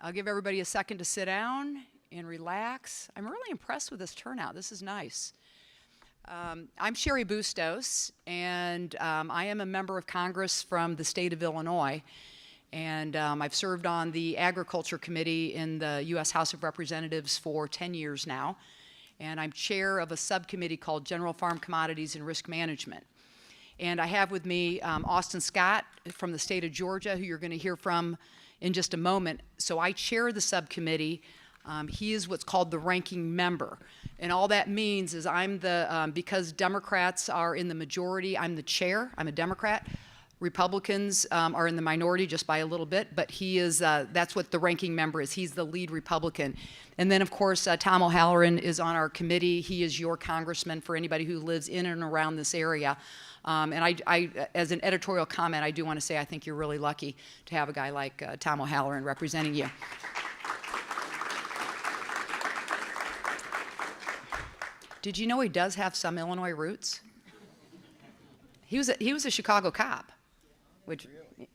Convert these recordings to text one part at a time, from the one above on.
I'll give everybody a second to sit down and relax. I'm really impressed with this turnout. This is nice. I'm Sherry Bustos, and I am a member of Congress from the state of Illinois. And I've served on the Agriculture Committee in the U.S. House of Representatives for 10 years now. And I'm chair of a subcommittee called General Farm Commodities and Risk Management. And I have with me Austin Scott from the state of Georgia, who you're going to hear from in just a moment. So I chair the subcommittee. He is what's called the ranking member. And all that means is I'm the, because Democrats are in the majority, I'm the chair, I'm a Democrat. Republicans are in the minority just by a little bit, but he is, that's what the ranking member is. He's the lead Republican. And then, of course, Tom O'Halloran is on our committee. He is your congressman for anybody who lives in and around this area. And I, as an editorial comment, I do want to say I think you're really lucky to have a guy like Tom O'Halloran representing you. Did you know he does have some Illinois roots? He was a Chicago cop, which,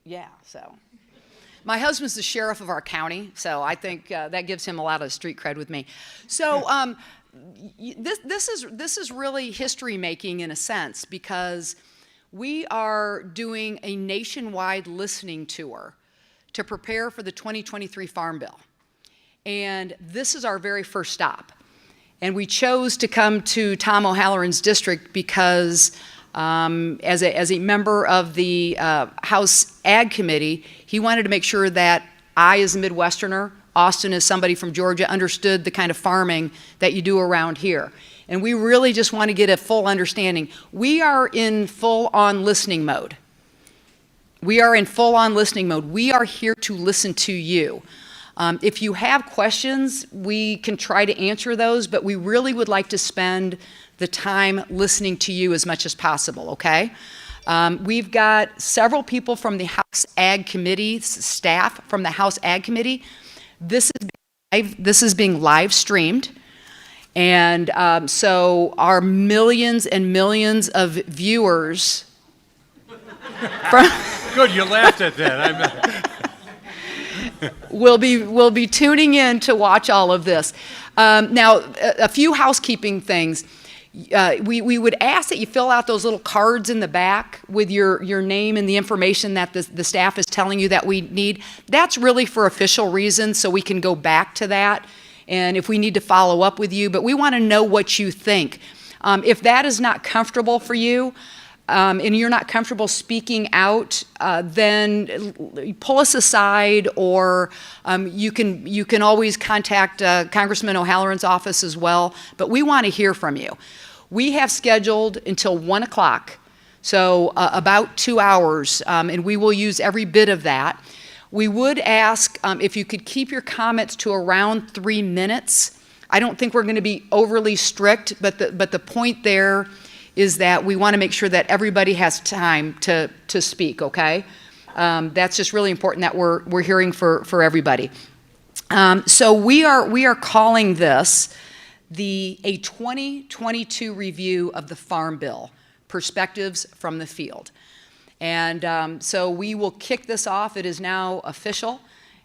yeah, so. My husband's the sheriff of our county, so I think that gives him a lot of street cred with me. So this is really history making in a sense, because we are doing a nationwide listening tour to prepare for the 2023 Farm Bill. And this is our very first stop. And we chose to come to Tom O'Halloran's district because as a member of the House Ag Committee, he wanted to make sure that I, as a Midwesterner, Austin, as somebody from Georgia, understood the kind of farming that you do around here. And we really just want to get a full understanding. We are in full-on listening mode. We are in full-on listening mode. We are here to listen to you. If you have questions, we can try to answer those, but we really would like to spend the time listening to you as much as possible, okay? We've got several people from the House Ag Committee, staff from the House Ag Committee. This is being live streamed, and so our millions and millions of viewers from Good, you laughed at that. will be tuning in to watch all of this. Now, a few housekeeping things. We would ask that you fill out those little cards in the back with your name and the information that the staff is telling you that we need. That's really for official reasons, so we can go back to that, and if we need to follow up with you, but we want to know what you think. If that is not comfortable for you, and you're not comfortable speaking out, then pull us aside, or you can always contact Congressman O'Halloran's office as well, but we want to hear from you. We have scheduled until 1 o'clock, so about 2 hours, and we will use every bit of that. We would ask if you could keep your comments to around 3 minutes. I don't think we're going to be overly strict, but the point there is that we want to make sure that everybody has time to speak, okay? That's just really important that we're hearing for everybody. So we are calling this a 2022 review of the Farm Bill, Perspectives from the Field. And so we will kick this off. It is now official,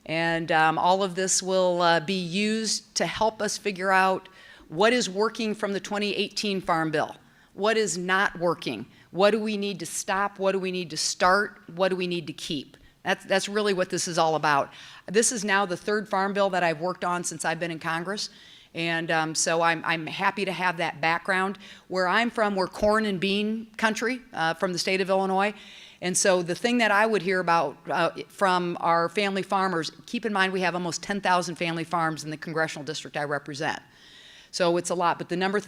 and all of this will be used to help us figure out what is working from the 2018 Farm Bill. What is not working? What do we need to stop? What do we need to start? What do we need to keep? That's really what this is all about. This is now the third Farm Bill that I've worked on since I've been in Congress. And so I'm happy to have that background. Where I'm from, we're corn and bean country from the state of Illinois. And so the thing that I would hear about from our family farmers, keep in mind we have almost 10,000 family farms in the congressional district I represent. So it's a lot, but the number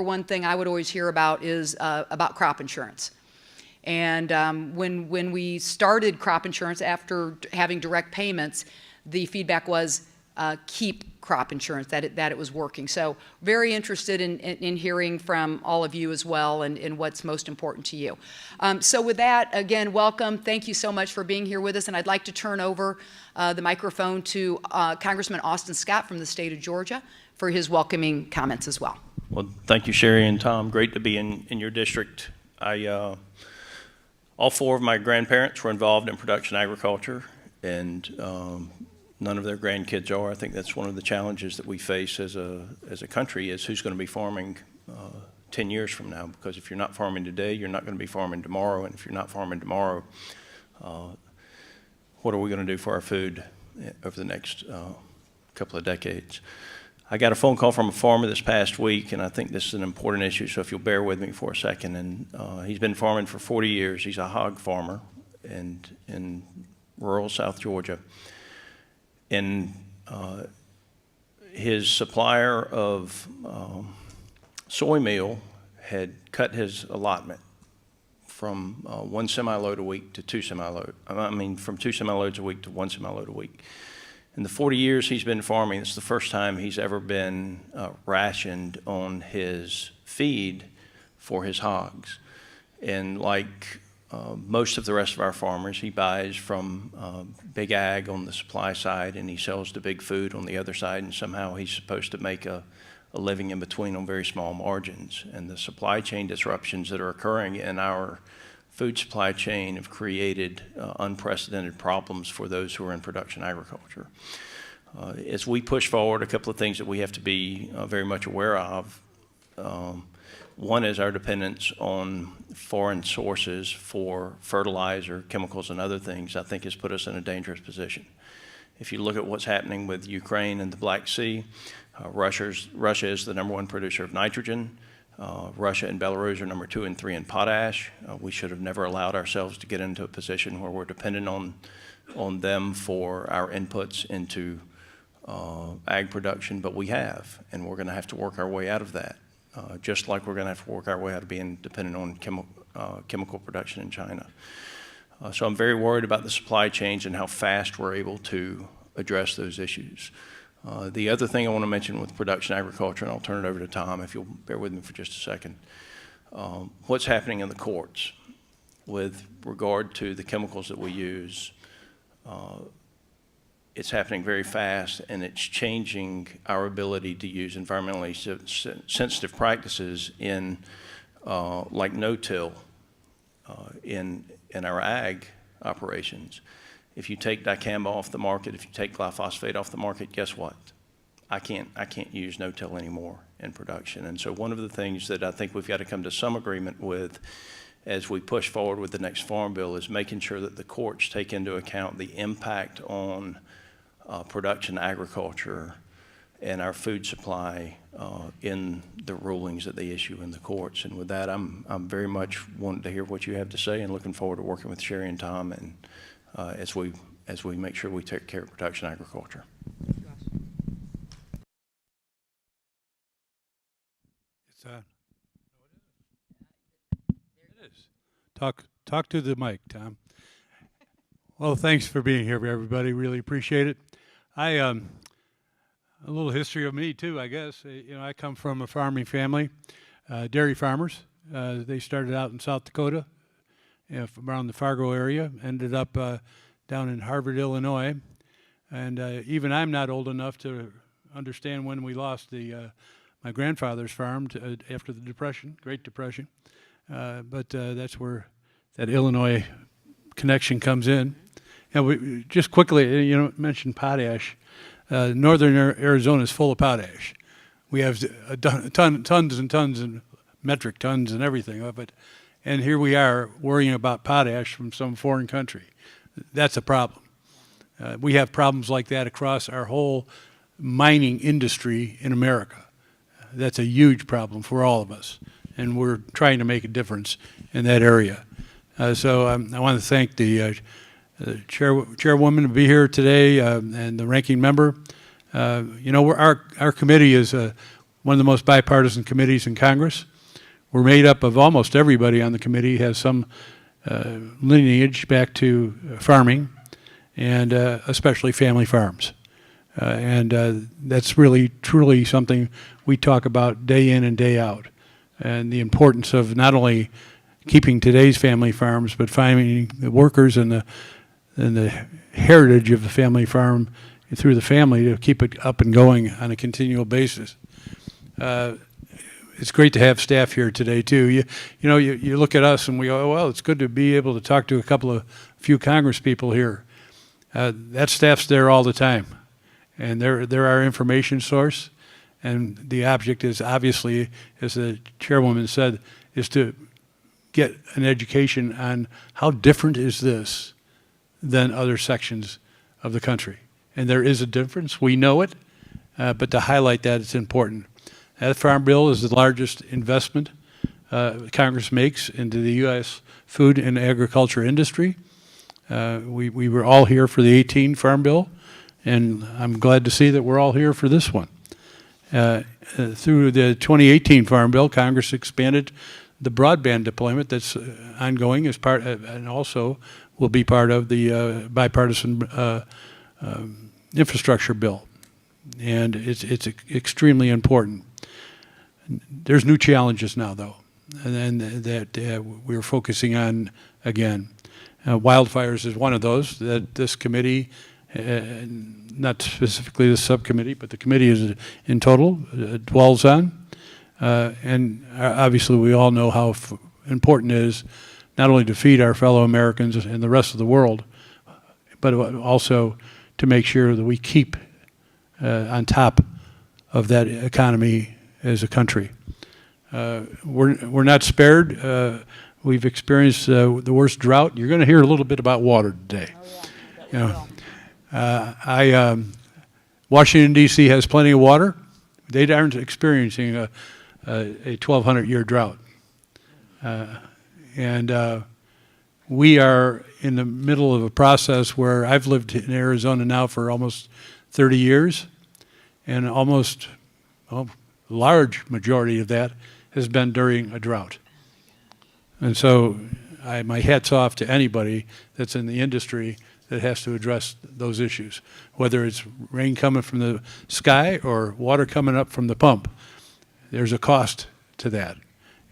one thing I would always hear about is about crop insurance. And when we started crop insurance after having direct payments, the feedback was keep crop insurance, that it was working. So very interested in hearing from all of you as well, and what's most important to you. So with that, again, welcome. Thank you so much for being here with us, and I'd like to turn over the microphone to Congressman Austin Scott from the state of Georgia for his welcoming comments as well. Well, thank you, Sherry and Tom. Great to be in your district. All four of my grandparents were involved in production agriculture, and none of their grandkids are. I think that's one of the challenges that we face as a country is who's going to be farming 10 years from now, because if you're not farming today, you're not going to be farming tomorrow, and if you're not farming tomorrow, what are we going to do for our food over the next couple of decades? I got a phone call from a farmer this past week, and I think this is an important issue, so if you'll bear with me for a second. And he's been farming for 40 years. He's a hog farmer in rural South Georgia. And his supplier of soy meal had cut his allotment from 1 semi-load a week to 2 semi-load. From 2 semi-loads a week to 1 semi-load a week. In the 40 years he's been farming, it's the first time he's ever been rationed on his feed for his hogs. And like most of the rest of our farmers, he buys from Big Ag on the supply side, and he sells to Big Food on the other side, and somehow he's supposed to make a living in between on very small margins. And the supply chain disruptions that are occurring in our food supply chain have created unprecedented problems for those who are in production agriculture. As we push forward, a couple of things that we have to be very much aware of. One is our dependence on foreign sources for fertilizer, chemicals, and other things, I think has put us in a dangerous position. If you look at what's happening with Ukraine and the Black Sea, Russia is the #1 producer of nitrogen. Russia and Belarus are number 2 and 3 in potash. We should have never allowed ourselves to get into a position where we're dependent on them for our inputs into ag production, but we have, and we're going to have to work our way out of that, just like we're going to have to work our way out of being dependent on chemical production in China. So I'm very worried about the supply chains and how fast we're able to address those issues. The other thing I want to mention with production agriculture, and I'll turn it over to Tom if you'll bear with me for just a second, what's happening in the courts with regard to the chemicals that we use. It's happening very fast, and it's changing our ability to use environmentally sensitive practices in like no-till in our ag operations. If you take dicamba off the market, if you take glyphosate off the market, guess what? I can't use no-till anymore in production. And so one of the things that I think we've got to come to some agreement with as we push forward with the next farm bill is making sure that the courts take into account the impact on production agriculture and our food supply in the rulings that they issue in the courts. And with that, I'm very much wanting to hear what you have to say, and looking forward to working with Sherry and Tom and as we make sure we take care of production agriculture. It's on. It is. Talk to the mic, Tom. Well, thanks for being here, everybody. Really appreciate it. A little history of me too, I guess. I come from a farming family, dairy farmers. They started out in South Dakota, around the Fargo area, ended up down in Harvard, Illinois. And even I'm not old enough to understand when we lost my grandfather's farm after the Depression, Great Depression. But that's where that Illinois connection comes in. And we just quickly, mentioned potash. Northern Arizona is full of potash. We have tons and tons and metric tons and everything of it. And here we are worrying about potash from some foreign country. That's a problem. We have problems like that across our whole mining industry in America. That's a huge problem for all of us. And we're trying to make a difference in that area. So I want to thank the chairwoman to be here today and the ranking member. Our committee is one of the most bipartisan committees in Congress. We're made up of almost everybody on the committee has some lineage back to farming, and especially family farms. And that's really, truly something we talk about day in and day out, and the importance of not only keeping today's family farms, but finding the workers and the heritage of the family farm through the family to keep it up and going on a continual basis. It's great to have staff here today too. You look at us and we go, well, it's good to be able to talk to a few Congress people here. That staff's there all the time, and they're our information source. And the object is obviously, as the chairwoman said, is to get an education on how different is this than other sections of the country. And there is a difference. We know it, but to highlight that, it's important. That Farm Bill is the largest investment Congress makes into the U.S. food and agriculture industry. We were all here for the 18 Farm Bill, and I'm glad to see that we're all here for this one. Through the 2018 Farm Bill, Congress expanded the broadband deployment that's ongoing as part, and also will be part of the bipartisan infrastructure bill, and it's extremely important. There's new challenges now, though, and that we're focusing on again. Wildfires is one of those that this committee, not specifically the subcommittee, but the committee is in total dwells on. And obviously we all know how important it is not only to feed our fellow Americans and the rest of the world, but also to make sure that we keep on top of that economy as a country. We're not spared. We've experienced the worst drought. You're going to hear a little bit about water today. Oh, yeah. Washington, D.C. has plenty of water. They aren't experiencing a 1,200-year drought. And we are in the middle of a process where I've lived in Arizona now for almost 30 years, and almost, well, a large majority of that has been during a drought. And so my hat's off to anybody that's in the industry that has to address those issues, whether it's rain coming from the sky or water coming up from the pump. There's a cost to that,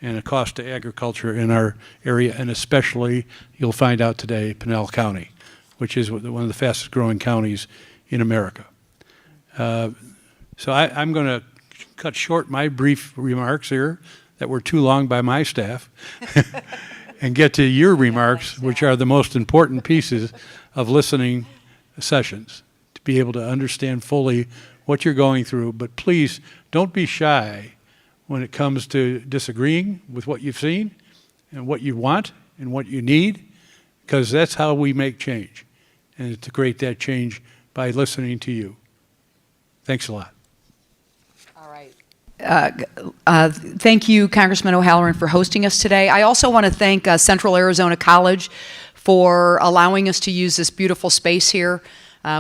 and a cost to agriculture in our area, and especially, you'll find out today, Pinell County, which is one of the fastest growing counties in America. So I'm going to cut short my brief remarks here that were too long by my staff and get to your remarks, which are the most important pieces of listening sessions, to be able to understand fully what you're going through. But please don't be shy when it comes to disagreeing with what you've seen and what you want and what you need, because that's how we make change, and to create that change by listening to you. Thanks a lot. All right. Thank you, Congressman O'Halloran, for hosting us today. I also want to thank Central Arizona College for allowing us to use this beautiful space here.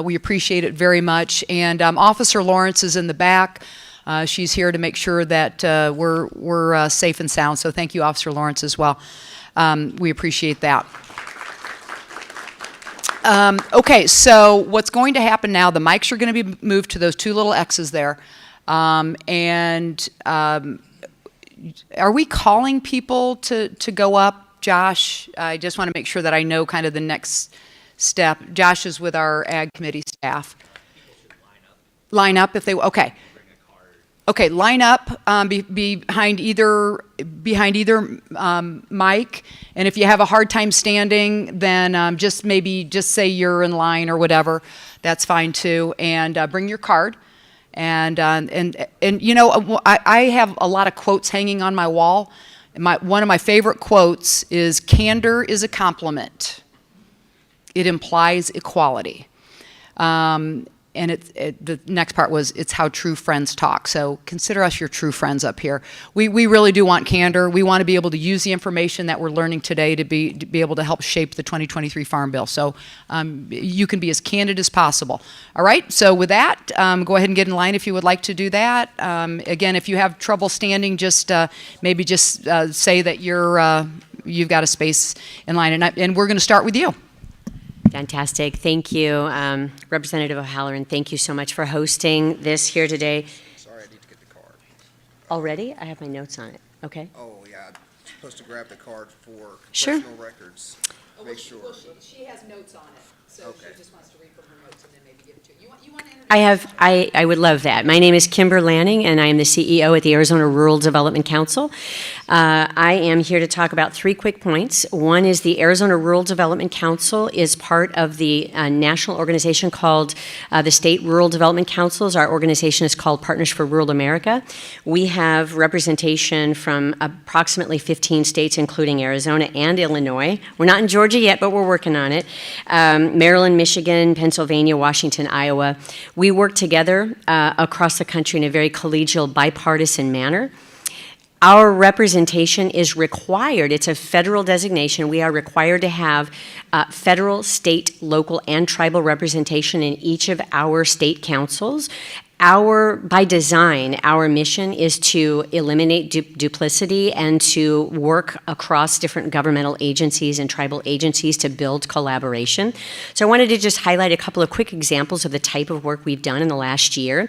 We appreciate it very much. And Officer Lawrence is in the back. She's here to make sure that we're safe and sound. So thank you, Officer Lawrence, as well. We appreciate that. Okay, so what's going to happen now, the mics are going to be moved to those two little X's there. Are we calling people to go up, Josh? I just want to make sure that I know kind of the next step. Josh is with our Ag Committee staff. Line up if they, okay. Okay, line up behind either mic, and if you have a hard time standing, then just say you're in line or whatever. That's fine too. And bring your card. And you know, I have a lot of quotes hanging on my wall. One of my favorite quotes is, "Candor is a compliment. It implies equality." And the next part was, "It's how true friends talk." So consider us your true friends up here. We really do want candor. We want to be able to use the information that we're learning today to be able to help shape the 2023 Farm Bill. So you can be as candid as possible. All right, so with that, go ahead and get in line if you would like to do that. Again, if you have trouble standing, just maybe just say that you've got a space in line. And we're going to start with you. Fantastic. Thank you, Representative O'Halloran. Thank you so much for hosting this here today. Sorry, I need to get the card. Already? I have my notes on it. Okay. Oh, yeah, I'm supposed to grab the card for Sure. professional records. Make sure. She has notes on it, so Okay. she just wants to read from her notes and then maybe I would love that. My name is Kimber Lanning, and I am the CEO at the Arizona Rural Development Council. I am here to talk about 3 quick points. One is the Arizona Rural Development Council is part of the national organization called the State Rural Development Councils. Our organization is called Partners for Rural America. We have representation from approximately 15 states, including Arizona and Illinois. We're not in Georgia yet, but we're working on it. Maryland, Michigan, Pennsylvania, Washington, Iowa. We work together across the country in a very collegial, bipartisan manner. Our representation is required. It's a federal designation. We are required to have federal, state, local, and tribal representation in each of our state councils. By design, our mission is to eliminate duplicity and to work across different governmental agencies and tribal agencies to build collaboration. So I wanted to just highlight a couple of quick examples of the type of work we've done in the last year.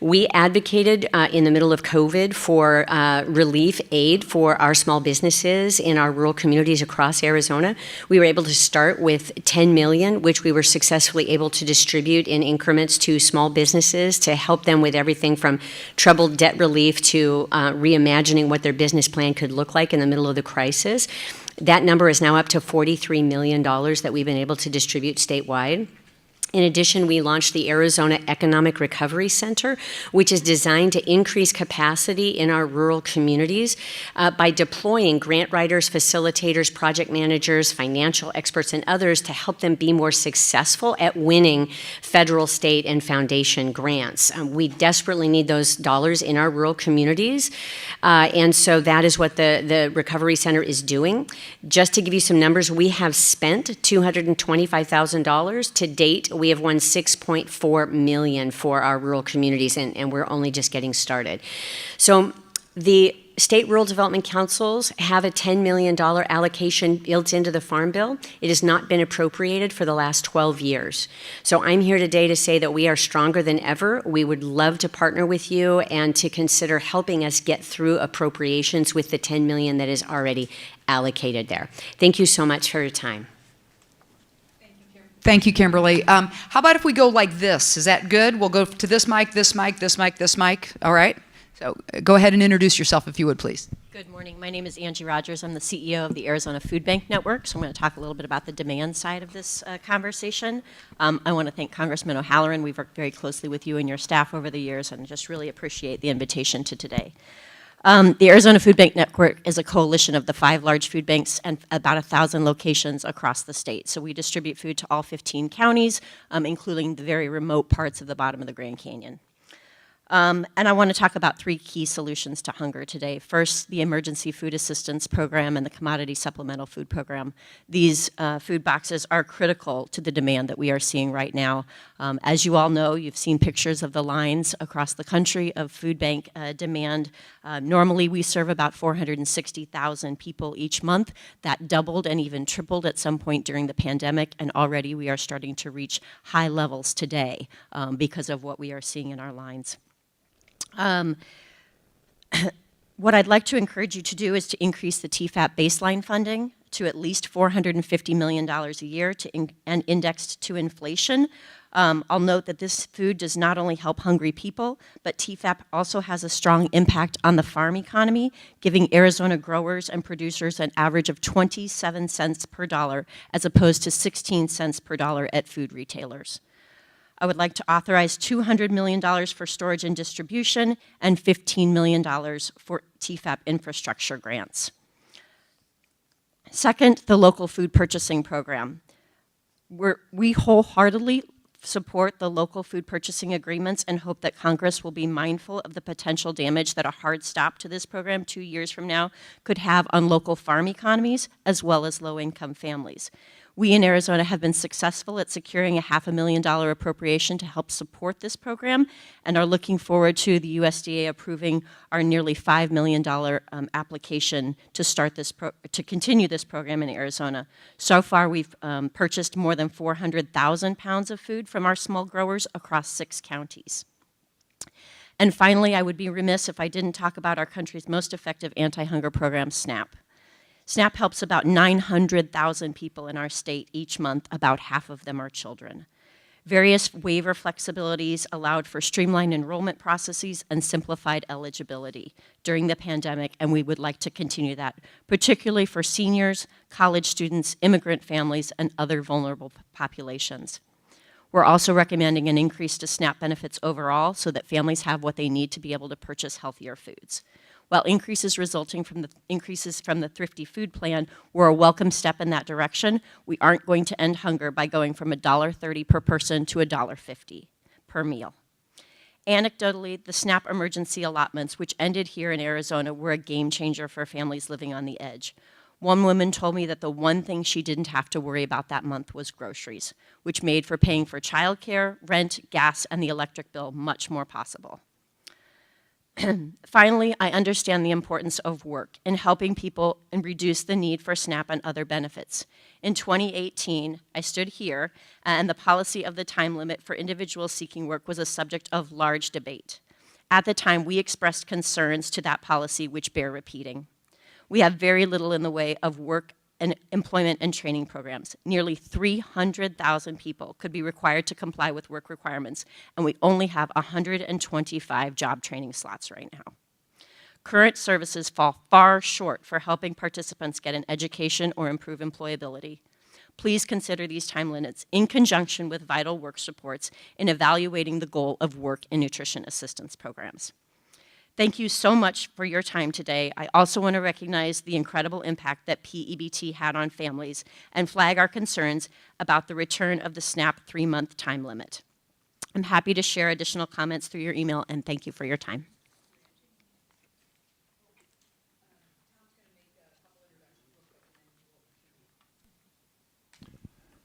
We advocated in the middle of COVID for relief aid for our small businesses in our rural communities across Arizona. We were able to start with $10 million, which we were successfully able to distribute in increments to small businesses to help them with everything from troubled debt relief to reimagining what their business plan could look like in the middle of the crisis. That number is now up to $43 million that we've been able to distribute statewide. In addition, we launched the Arizona Economic Recovery Center, which is designed to increase capacity in our rural communities by deploying grant writers, facilitators, project managers, financial experts, and others to help them be more successful at winning federal, state, and foundation grants. We desperately need those dollars in our rural communities, and so that is what the Recovery Center is doing. Just to give you some numbers, we have spent $225,000 to date. We have won $6.4 million for our rural communities, and we're only just getting started. So the state rural development councils have a $10 million allocation built into the Farm Bill. It has not been appropriated for the last 12 years. So I'm here today to say that we are stronger than ever. We would love to partner with you and to consider helping us get through appropriations with the $10 million that is already allocated there. Thank you so much for your time. Thank you, Kimberly. How about if we go like this? Is that good? We'll go to this mic, this mic, this mic, this mic. All right? So go ahead and introduce yourself if you would, please. Good morning. My name is Angie Rogers. I'm the CEO of the Arizona Food Bank Network. So I'm going to talk a little bit about the demand side of this conversation. I want to thank Congressman O'Halloran. We've worked very closely with you and your staff over the years and just really appreciate the invitation to today. The Arizona Food Bank Network is a coalition of the 5 large food banks and about 1,000 locations across the state. So we distribute food to all 15 counties, including the very remote parts of the bottom of the Grand Canyon. And I want to talk about 3 key solutions to hunger today. First, the Emergency Food Assistance Program and the Commodity Supplemental Food Program. These food boxes are critical to the demand that we are seeing right now. As you all know, you've seen pictures of the lines across the country of food bank demand. Normally, we serve about 460,000 people each month. That doubled and even tripled at some point during the pandemic, and already we are starting to reach high levels today because of what we are seeing in our lines. What I'd like to encourage you to do is to increase the TFAP baseline funding to at least $450 million a year and indexed to inflation. I'll note that this food does not only help hungry people, but TFAP also has a strong impact on the farm economy, giving Arizona growers and producers an average of 27 cents per dollar as opposed to 16 cents per dollar at food retailers. I would like to authorize $200 million for storage and distribution and $15 million for TFAP infrastructure grants. Second, the local food purchasing program. We wholeheartedly support the local food purchasing agreements and hope that Congress will be mindful of the potential damage that a hard stop to this program 2 years from now could have on local farm economies as well as low-income families. We in Arizona have been successful at securing a $500,000 appropriation to help support this program and are looking forward to the USDA approving our nearly $5 million application to start to continue this program in Arizona. So far, we've purchased more than 400,000 pounds of food from our small growers across 6 counties. And finally, I would be remiss if I didn't talk about our country's most effective anti-hunger program, SNAP. SNAP helps about 900,000 people in our state each month. About half of them are children. Various waiver flexibilities allowed for streamlined enrollment processes and simplified eligibility during the pandemic, and we would like to continue that, particularly for seniors, college students, immigrant families, and other vulnerable populations. We're also recommending an increase to SNAP benefits overall so that families have what they need to be able to purchase healthier foods. While increases resulting from the Thrifty Food Plan were a welcome step in that direction, we aren't going to end hunger by going from $1.30 per person to $1.50 per meal. Anecdotally, the SNAP emergency allotments, which ended here in Arizona, were a game changer for families living on the edge. One woman told me that the one thing she didn't have to worry about that month was groceries, which made for paying for childcare, rent, gas, and the electric bill much more possible. Finally, I understand the importance of work in helping people and reduce the need for SNAP and other benefits. In 2018, I stood here, and the policy of the time limit for individuals seeking work was a subject of large debate. At the time, we expressed concerns to that policy, which bear repeating. We have very little in the way of work and employment and training programs. Nearly 300,000 people could be required to comply with work requirements, and we only have 125 job training slots right now. Current services fall far short for helping participants get an education or improve employability. Please consider these time limits in conjunction with vital work supports in evaluating the goal of work and nutrition assistance programs. Thank you so much for your time today. I also want to recognize the incredible impact that PEBT had on families and flag our concerns about the return of the SNAP 3-month time limit. I'm happy to share additional comments through your email, and thank you for your time.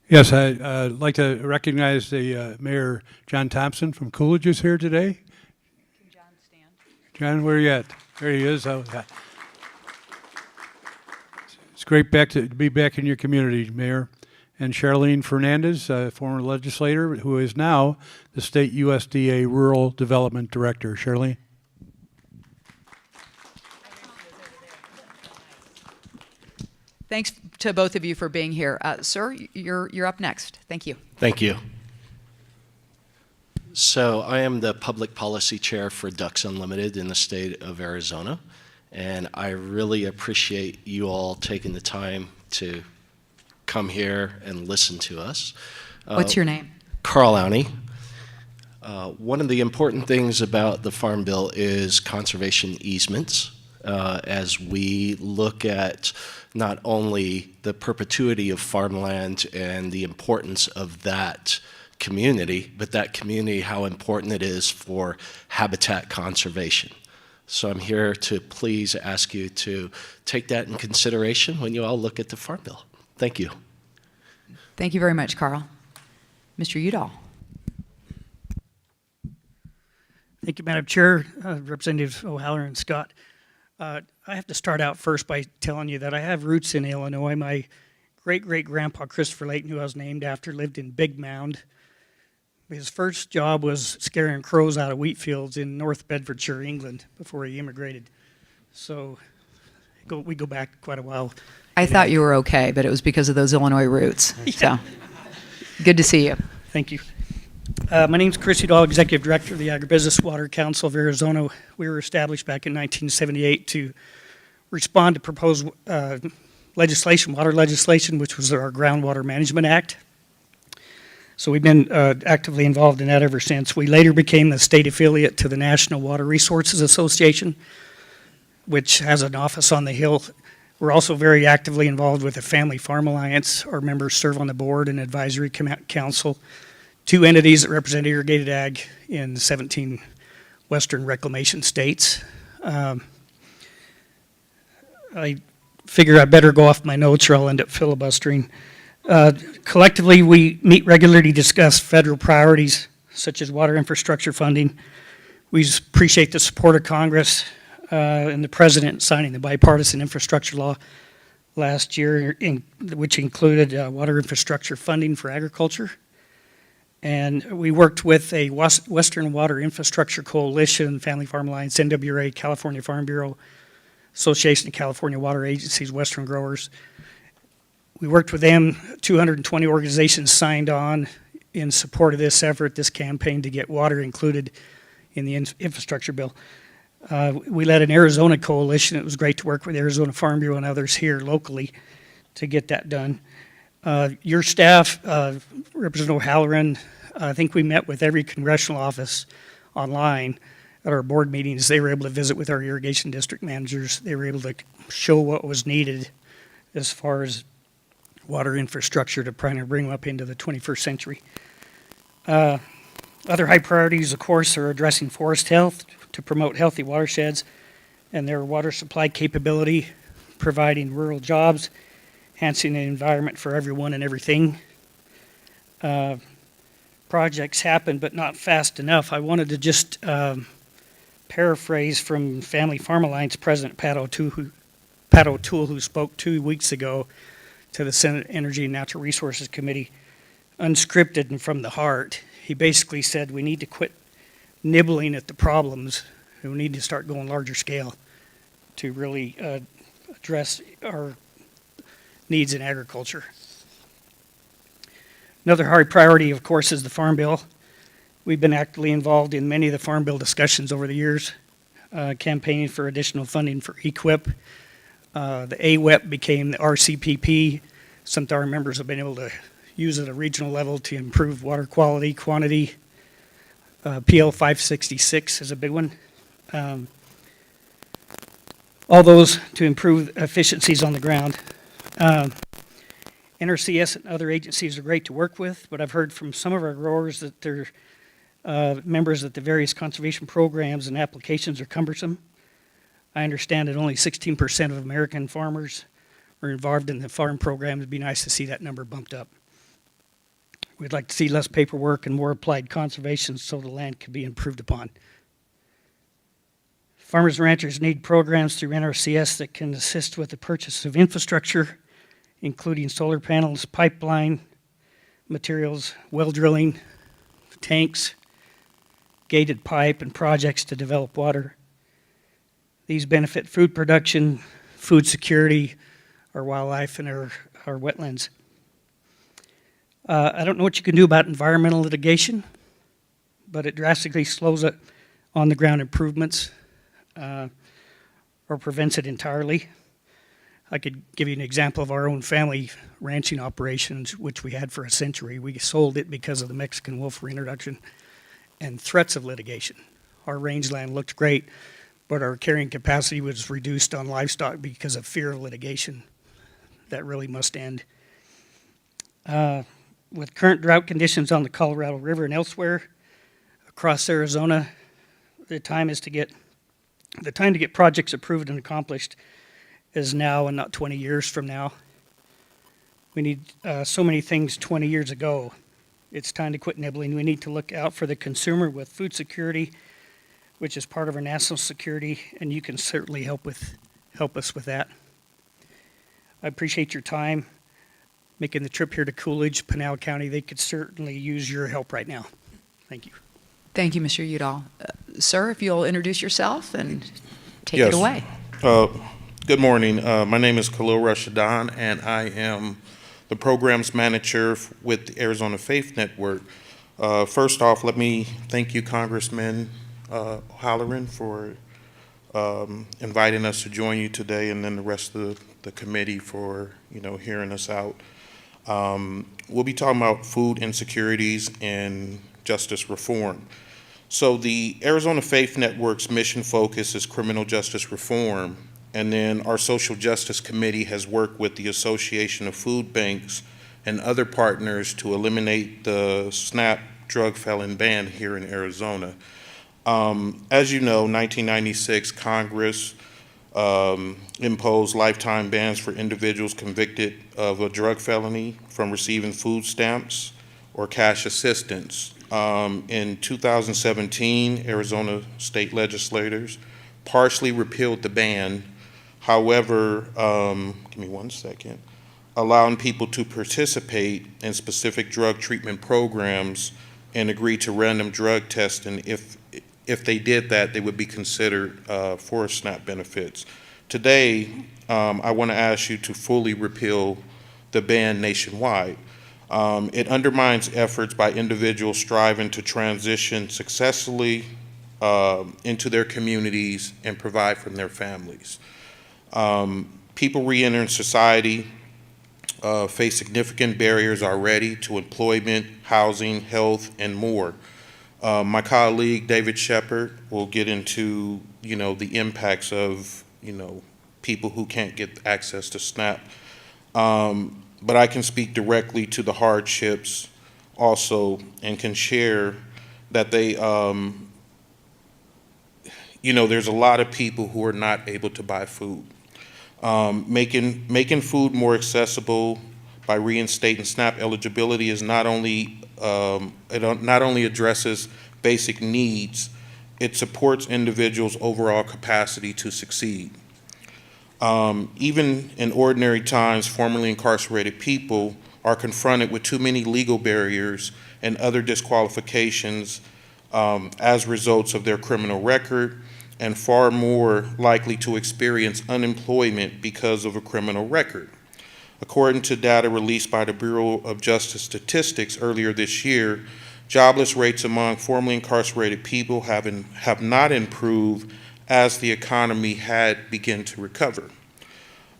Yes, I'd like to recognize the Mayor John Thompson from Coolidge is here today. John, where are you at? There he is. Oh, yeah. It's great to be back in your community, Mayor. And Charlene Fernandez, former legislator, who is now the state USDA Rural Development Director. Charlene? Thanks to both of you for being here. Sir, you're up next. Thank you. Thank you. So I am the Public Policy Chair for Ducks Unlimited in the state of Arizona, and I really appreciate you all taking the time to come here and listen to us. What's your name? Carl Auney. One of the important things about the Farm Bill is conservation easements. As we look at not only the perpetuity of farmland and the importance of that community, but that community, how important it is for habitat conservation. So I'm here to please ask you to take that in consideration when you all look at the Farm Bill. Thank you. Thank you very much, Carl. Mr. Udall. Thank you, Madam Chair, Representatives O'Halloran and Scott. I have to start out first by telling you that I have roots in Illinois. My great-great-grandpa, Christopher Layton, who I was named after, lived in Big Mound. His first job was scaring crows out of wheat fields in North Bedfordshire, England, before he immigrated. So we go back quite a while. I thought you were okay, but it was because of those Illinois roots. So, good to see you. Thank you. My name is Chris Udall, Executive Director of the Agribusiness Water Council of Arizona. We were established back in 1978 to respond to proposed legislation, water legislation, which was our Groundwater Management Act. So we've been actively involved in that ever since. We later became the state affiliate to the National Water Resources Association, which has an office on the Hill. We're also very actively involved with the Family Farm Alliance. Our members serve on the board and advisory council, 2 entities that represent irrigated ag in 17 Western reclamation states. I figure I better go off my notes or I'll end up filibustering. Collectively, we meet regularly to discuss federal priorities such as water infrastructure funding. We appreciate the support of Congress and the President signing the bipartisan infrastructure law last year, which included water infrastructure funding for agriculture. And we worked with a Western Water Infrastructure Coalition, Family Farm Alliance, NWRA, California Farm Bureau, Association of California Water Agencies, Western Growers. We worked with them, 220 organizations signed on in support of this effort, this campaign to get water included in the infrastructure bill. We led an Arizona coalition. It was great to work with Arizona Farm Bureau and others here locally to get that done. Your staff, Representative O'Halloran, I think we met with every congressional office online at our board meetings. They were able to visit with our irrigation district managers. They were able to show what was needed as far as water infrastructure to try to bring them up into the 21st century. Other high priorities, of course, are addressing forest health to promote healthy watersheds and their water supply capability, providing rural jobs, enhancing the environment for everyone and everything. Projects happen, but not fast enough. I wanted to just paraphrase from Family Farm Alliance President Pat O'Toole, who spoke 2 weeks ago to the Senate Energy and Natural Resources Committee, unscripted and from the heart. He basically said we need to quit nibbling at the problems, and we need to start going larger scale to really address our needs in agriculture. Another high priority, of course, is the Farm Bill. We've been actively involved in many of the Farm Bill discussions over the years, campaigning for additional funding for EQIP. The AWEP became the RCPP. Some of our members have been able to use at a regional level to improve water quality, quantity. PL 566 is a big one. All those to improve efficiencies on the ground. NRCS and other agencies are great to work with, but I've heard from some of our growers that their members at the various conservation programs and applications are cumbersome. I understand that only 16% of American farmers are involved in the farm program. It'd be nice to see that number bumped up. We'd like to see less paperwork and more applied conservation so the land can be improved upon. Farmers and ranchers need programs through NRCS that can assist with the purchase of infrastructure, including solar panels, pipeline materials, well drilling, tanks, gated pipe, and projects to develop water. These benefit food production, food security, our wildlife, and our wetlands. I don't know what you can do about environmental litigation, but it drastically slows it on the ground improvements or prevents it entirely. I could give you an example of our own family ranching operations, which we had for a century. We sold it because of the Mexican wolf reintroduction and threats of litigation. Our rangeland looked great, but our carrying capacity was reduced on livestock because of fear of litigation. That really must end. With current drought conditions on the Colorado River and elsewhere across Arizona, the time to get projects approved and accomplished is now and not 20 years from now. We need so many things 20 years ago. It's time to quit nibbling. We need to look out for the consumer with food security, which is part of our national security, and you can certainly help us with that. I appreciate your time making the trip here to Coolidge, Pinal County. They could certainly use your help right now. Thank you. Thank you, Mr. Udall. Sir, if you'll introduce yourself and take it away. Good morning. My name is Khalil Rashadan, and I am the programs manager with the Arizona Faith Network. First off, let me thank you, Congressman O'Halloran, for inviting us to join you today, and then the rest of the committee for hearing us out. We'll be talking about food insecurities and justice reform. So the Arizona Faith Network's mission focus is criminal justice reform, and then our Social Justice Committee has worked with the Association of Food Banks and other partners to eliminate the SNAP drug felon ban here in Arizona. As you know, 1996, Congress imposed lifetime bans for individuals convicted of a drug felony from receiving food stamps or cash assistance. In 2017, Arizona state legislators partially repealed the ban. However, give me 1 second, allowing people to participate in specific drug treatment programs and agree to random drug testing. If they did that, they would be considered for SNAP benefits. Today, I want to ask you to fully repeal the ban nationwide. It undermines efforts by individuals striving to transition successfully into their communities and provide for their families. People re-entering society face significant barriers already to employment, housing, health, and more. My colleague David Shepard will get into, the impacts of, people who can't get access to SNAP. But I can speak directly to the hardships also and can share that they, there's a lot of people who are not able to buy food. Making food more accessible by reinstating SNAP eligibility is not only it not only addresses basic needs, it supports individuals' overall capacity to succeed. Even in ordinary times, formerly incarcerated people are confronted with too many legal barriers and other disqualifications as results of their criminal record, and far more likely to experience unemployment because of a criminal record. According to data released by the Bureau of Justice Statistics earlier this year, jobless rates among formerly incarcerated people have not improved as the economy had begun to recover.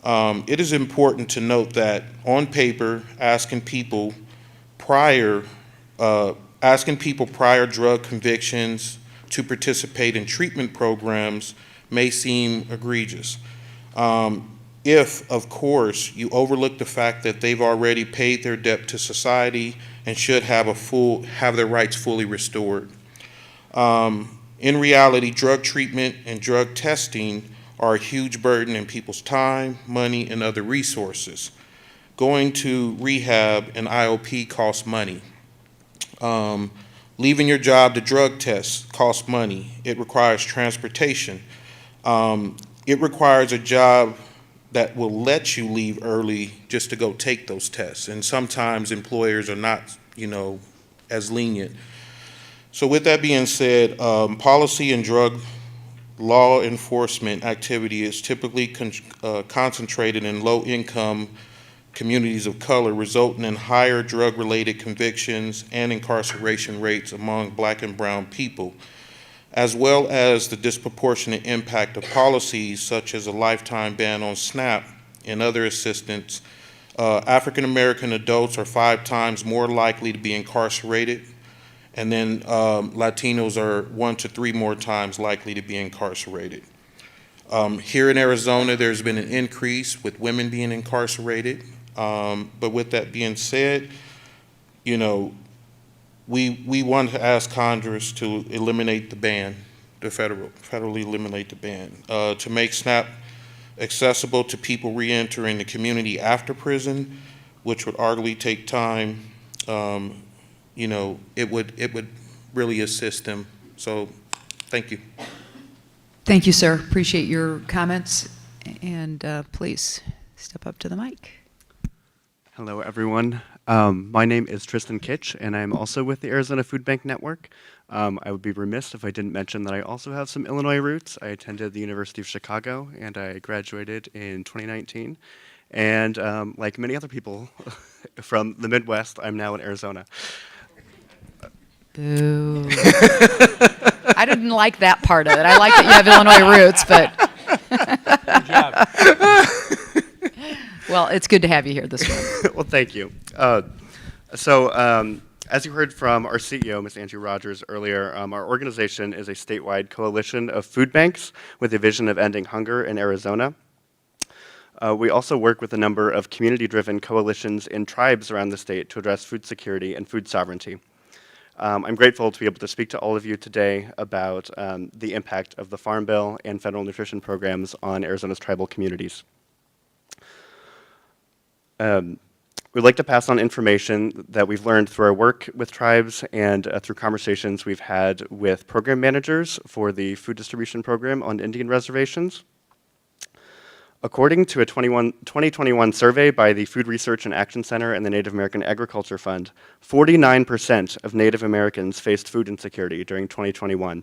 It is important to note that on paper, asking people prior drug convictions to participate in treatment programs may seem egregious. If, of course, you overlook the fact that they've already paid their debt to society and should have their rights fully restored. In reality, drug treatment and drug testing are a huge burden in people's time, money, and other resources. Going to rehab and IOP costs money. Leaving your job to drug tests costs money. It requires transportation. It requires a job that will let you leave early just to go take those tests. And sometimes employers are not, as lenient. So with that being said, policy and drug law enforcement activity is typically concentrated in low-income communities of color, resulting in higher drug-related convictions and incarceration rates among Black and brown people, as well as the disproportionate impact of policies such as a lifetime ban on SNAP and other assistance. African American adults are 5 times more likely to be incarcerated, and then Latinos are 1 to 3 more times likely to be incarcerated. Here in Arizona, there's been an increase with women being incarcerated. But with that being said, we want to ask Congress to eliminate the ban, federally eliminate the ban, to make SNAP accessible to people re-entering the community after prison, which would arguably take time. It would really assist them. So, thank you. Thank you, sir. Appreciate your comments. And please step up to the mic. Hello, everyone. My name is Tristan Kitch, and I'm also with the Arizona Food Bank Network. I would be remiss if I didn't mention that I also have some Illinois roots. I attended the University of Chicago, and I graduated in 2019. And like many other people from the Midwest, I'm now in Arizona. Boo. I didn't like that part of it. I like that you have Illinois roots, but. Good job. Well, it's good to have you here this morning. Well, thank you. As you heard from our CEO, Ms. Angie Rogers, earlier, our organization is a statewide coalition of food banks with a vision of ending hunger in Arizona. We also work with a number of community-driven coalitions in tribes around the state to address food security and food sovereignty. I'm grateful to be able to speak to all of you today about the impact of the Farm Bill and federal nutrition programs on Arizona's tribal communities. We'd like to pass on information that we've learned through our work with tribes and through conversations we've had with program managers for the food distribution program on Indian reservations. According to a 2021 survey by the Food Research and Action Center and the Native American Agriculture Fund, 49% of Native Americans faced food insecurity during 2021.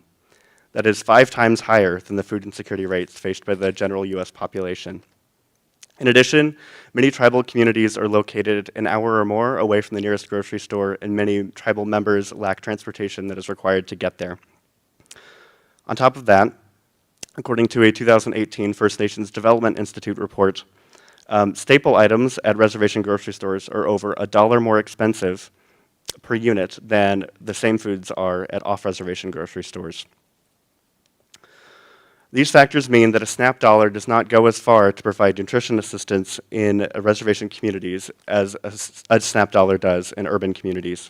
That is 5 times higher than the food insecurity rates faced by the general U.S. population. In addition, many tribal communities are located an hour or more away from the nearest grocery store, and many tribal members lack transportation that is required to get there. On top of that, according to a 2018 First Nations Development Institute report, staple items at reservation grocery stores are over $1 more expensive per unit than the same foods are at off-reservation grocery stores. These factors mean that a SNAP dollar does not go as far to provide nutrition assistance in reservation communities as a SNAP dollar does in urban communities.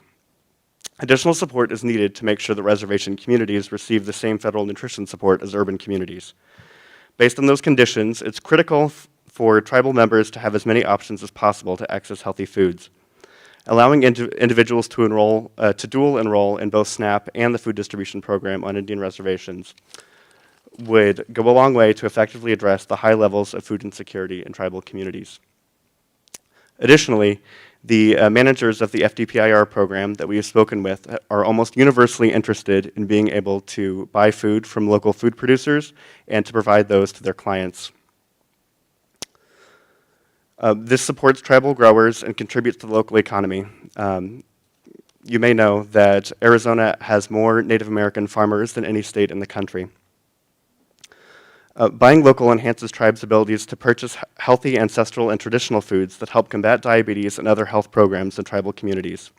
Additional support is needed to make sure that reservation communities receive the same federal nutrition support as urban communities. Based on those conditions, it's critical for tribal members to have as many options as possible to access healthy foods. Allowing individuals to dual enroll in both SNAP and the food distribution program on Indian reservations would go a long way to effectively address the high levels of food insecurity in tribal communities. Additionally, the managers of the FDPIR program that we have spoken with are almost universally interested in being able to buy food from local food producers and to provide those to their clients. This supports tribal growers and contributes to the local economy. You may know that Arizona has more Native American farmers than any state in the country. Buying local enhances tribes' abilities to purchase healthy ancestral and traditional foods that help combat diabetes and other health programs in tribal communities.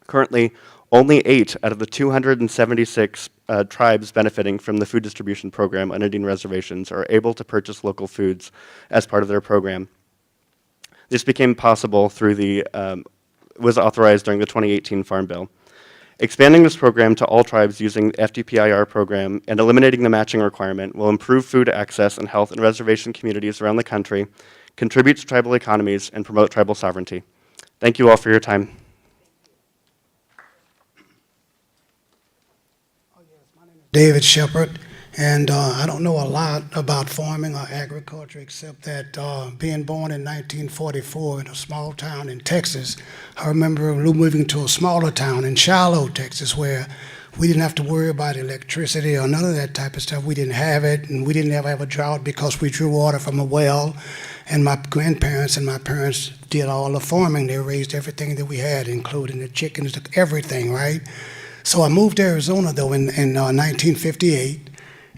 Currently, only 8 out of the 276 tribes benefiting from the food distribution program on Indian reservations are able to purchase local foods as part of their program. This became possible through was authorized during the 2018 Farm Bill. Expanding this program to all tribes using the FDPIR program and eliminating the matching requirement will improve food access and health in reservation communities around the country, contribute to tribal economies, and promote tribal sovereignty. Thank you all for your time. David Shepard, and I don't know a lot about farming or agriculture except that being born in 1944 in a small town in Texas, I remember moving to a smaller town in Shiloh, Texas, where we didn't have to worry about electricity or none of that type of stuff. We didn't have it, and we didn't ever have a drought because we drew water from a well, and my grandparents and my parents did all the farming. They raised everything that we had, including the chickens, everything, right? So I moved to Arizona, though, in 1958.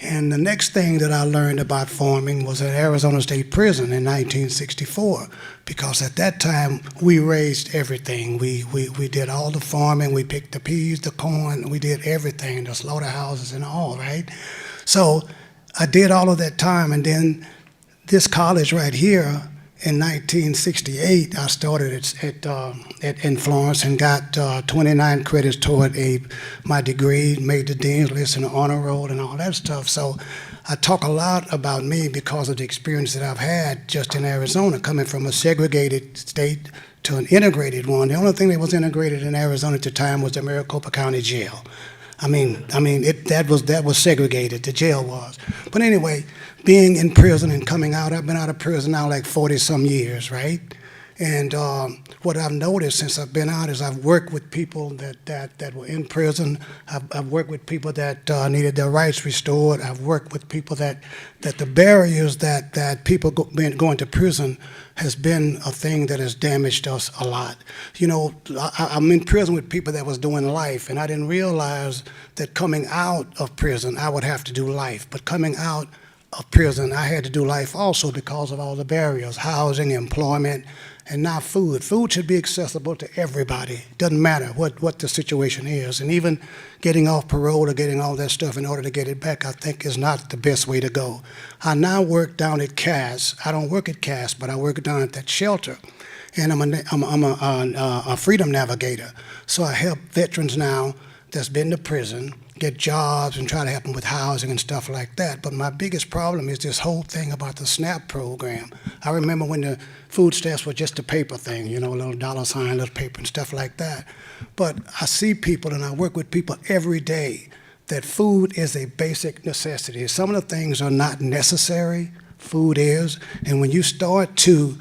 And the next thing that I learned about farming was at Arizona State Prison in 1964, because at that time we raised everything. We did all the farming, we picked the peas, the corn, we did everything, the slaughterhouses and all, right? So I did all of that time, and then this college right here, in 1968, I started in Florence and got 29 credits toward my degree, made the dean's list and the honor roll and all that stuff. So I talk a lot about me because of the experience that I've had just in Arizona, coming from a segregated state to an integrated one. The only thing that was integrated in Arizona at the time was the Maricopa County Jail. That was segregated, the jail was. But anyway, being in prison and coming out, I've been out of prison now like 40-some years, right? And what I've noticed since I've been out is I've worked with people that were in prison. I've worked with people that needed their rights restored. I've worked with people that the barriers that people going to prison has been a thing that has damaged us a lot. You know, I'm in prison with people that was doing life, and I didn't realize that coming out of prison, I would have to do life. But coming out of prison, I had to do life also because of all the barriers, housing, employment, and now food. Food should be accessible to everybody. Doesn't matter what the situation is. And even getting off parole or getting all that stuff in order to get it back, I think is not the best way to go. I now work down at CAS. I don't work at CAS, but I work down at that shelter. And I'm a freedom navigator. So I help veterans now that's been to prison get jobs and try to help them with housing and stuff like that. But my biggest problem is this whole thing about the SNAP program. I remember when the food stamps were just a paper thing, you know, a little dollar sign, little paper and stuff like that. But I see people and I work with people every day that food is a basic necessity. Some of the things are not necessary, food is, and when you start to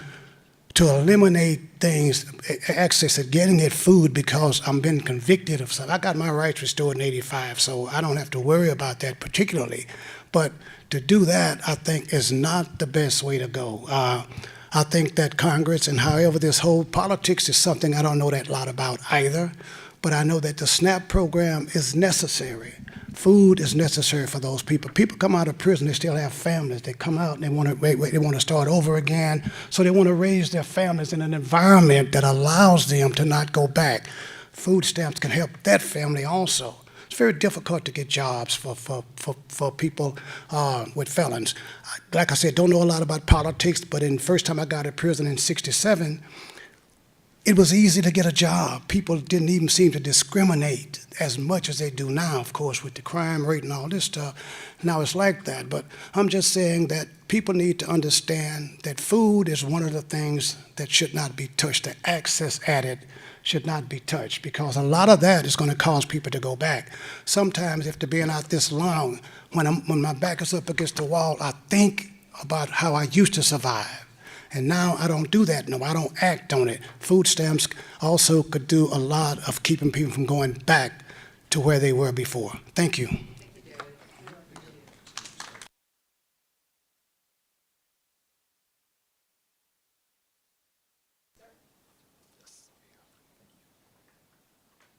eliminate things, access at getting at food, because I'm been convicted of something. I got my rights restored in '85, so I don't have to worry about that particularly. But to do that, I think, is not the best way to go. I think that Congress, and however this whole politics is something I don't know that lot about either, but I know that the SNAP program is necessary. Food is necessary for those people. People come out of prison, they still have families. They come out and they want to start over again, so they want to raise their families in an environment that allows them to not go back. Food stamps can help that family also. It's very difficult to get jobs for people with felons. Like I said, don't know a lot about politics, but in the first time I got out of prison in '67, it was easy to get a job. People didn't even seem to discriminate as much as they do now, of course, with the crime rate and all this stuff. Now it's like that. But I'm just saying that people need to understand that food is one of the things that should not be touched. The access at it should not be touched, because a lot of that is going to cause people to go back. Sometimes after being out this long, when my back is up against the wall, I think about how I used to survive. And now I don't do that. No, I don't act on it. Food stamps also could do a lot of keeping people from going back to where they were before. Thank you.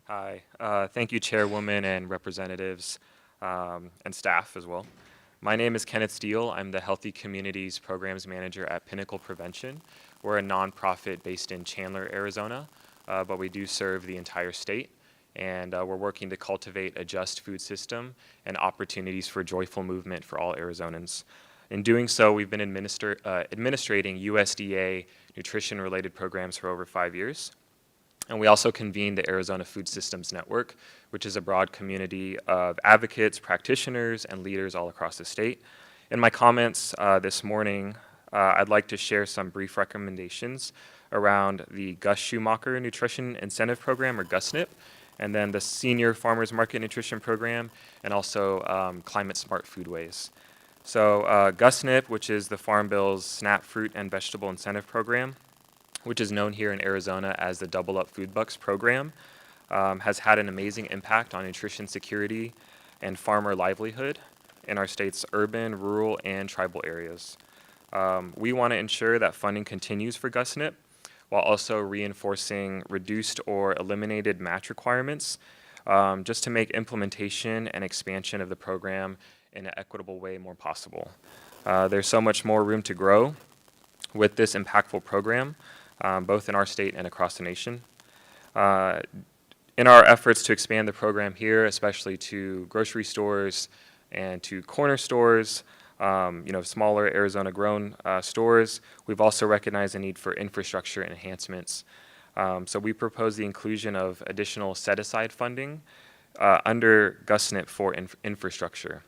Hi. Thank you, Chairwoman and representatives and staff as well. My name is Kenneth Steele. I'm the Healthy Communities Programs Manager at Pinnacle Prevention. We're a nonprofit based in Chandler, Arizona, but we do serve the entire state. And we're working to cultivate a just food system and opportunities for joyful movement for all Arizonans. In doing so, we've been administrating USDA nutrition-related programs for over 5 years. And we also convened the Arizona Food Systems Network, which is a broad community of advocates, practitioners, and leaders all across the state. In my comments this morning, I'd like to share some brief recommendations around the Gus Schumacher Nutrition Incentive Program, or GUSNIP, and then the Senior Farmers Market Nutrition Program, and also Climate Smart Foodways. So GUSNIP, which is the Farm Bill's SNAP Fruit and Vegetable Incentive Program, which is known here in Arizona as the Double Up Food Bucks program, has had an amazing impact on nutrition security and farmer livelihood in our state's urban, rural, and tribal areas. We want to ensure that funding continues for GUSNIP while also reinforcing reduced or eliminated match requirements, just to make implementation and expansion of the program in an equitable way more possible. There's so much more room to grow with this impactful program, both in our state and across the nation. In our efforts to expand the program here, especially to grocery stores and to corner stores, smaller Arizona-grown stores, we've also recognized the need for infrastructure enhancements. So we propose the inclusion of additional set-aside funding under GUSNIP for infrastructure.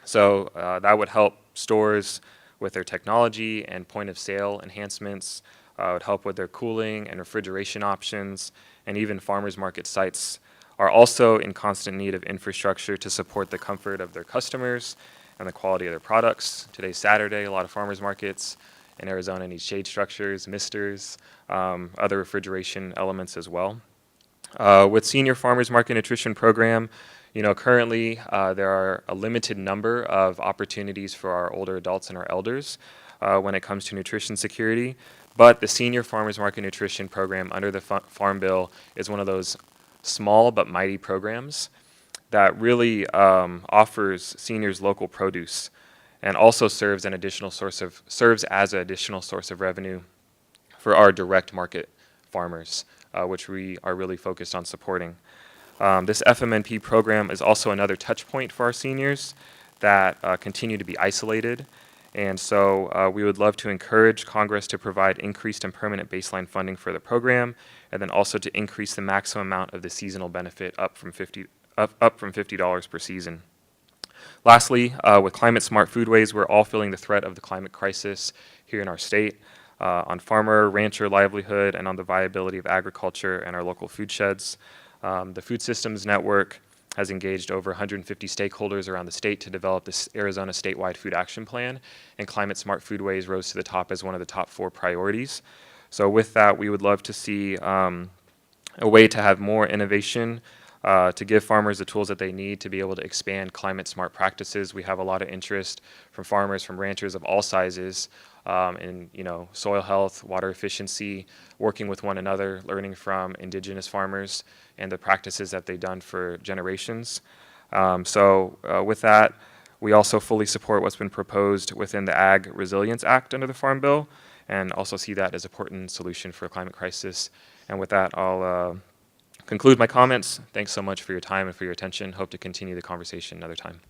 So that would help stores with their technology and point-of-sale enhancements. Would help with their cooling and refrigeration options, and even farmers market sites are also in constant need of infrastructure to support the comfort of their customers and the quality of their products. Today's Saturday, a lot of farmers markets in Arizona need shade structures, misters, other refrigeration elements as well. With Senior Farmers Market Nutrition Program, currently there are a limited number of opportunities for our older adults and our elders when it comes to nutrition security. But the Senior Farmers Market Nutrition Program under the Farm Bill is one of those small but mighty programs that really offers seniors local produce and also serves as an additional source of revenue for our direct market farmers, which we are really focused on supporting. This FMNP program is also another touch point for our seniors that continue to be isolated. And so we would love to encourage Congress to provide increased and permanent baseline funding for the program, and then also to increase the maximum amount of the seasonal benefit up from $50 per season. Lastly, with Climate Smart Foodways, we're all feeling the threat of the climate crisis here in our state on farmer, rancher livelihood, and on the viability of agriculture and our local food sheds. The Food Systems Network has engaged over 150 stakeholders around the state to develop this Arizona statewide food action plan, and Climate Smart Foodways rose to the top as one of the top 4 priorities. So with that, we would love to see a way to have more innovation to give farmers the tools that they need to be able to expand climate-smart practices. We have a lot of interest from farmers, from ranchers of all sizes, in soil health, water efficiency, working with one another, learning from indigenous farmers and the practices that they've done for generations. With that, we also fully support what's been proposed within the Ag Resilience Act under the Farm Bill, and also see that as an important solution for a climate crisis. And with that, I'll conclude my comments. Thanks so much for your time and for your attention. Hope to continue the conversation another time.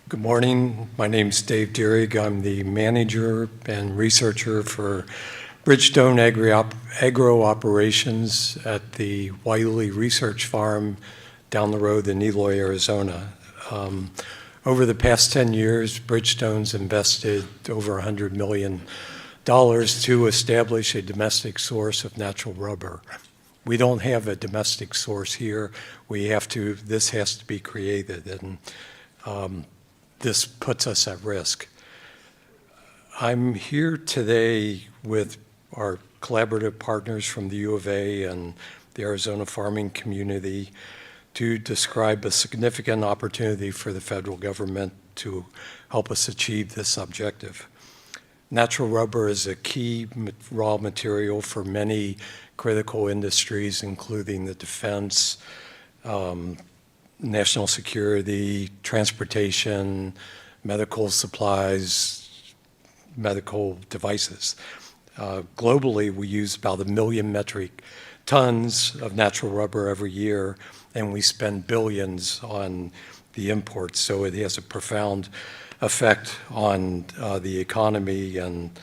Good morning. My name's Dave Deering. I'm the manager and researcher for Bridgestone Agro Operations at the Waiuli Research Farm down the road in Eloy, Arizona. Over the past 10 years, Bridgestone's invested over $100 million to establish a domestic source of natural rubber. We don't have a domestic source here. This has to be created, and this puts us at risk. I'm here today with our collaborative partners from the U of A and the Arizona farming community to describe a significant opportunity for the federal government to help us achieve this objective. Natural rubber is a key raw material for many critical industries, including the defense, national security, transportation, medical supplies, medical devices. Globally, we use about 1 million metric tons of natural rubber every year, and we spend billions on the imports. So it has a profound effect on the economy and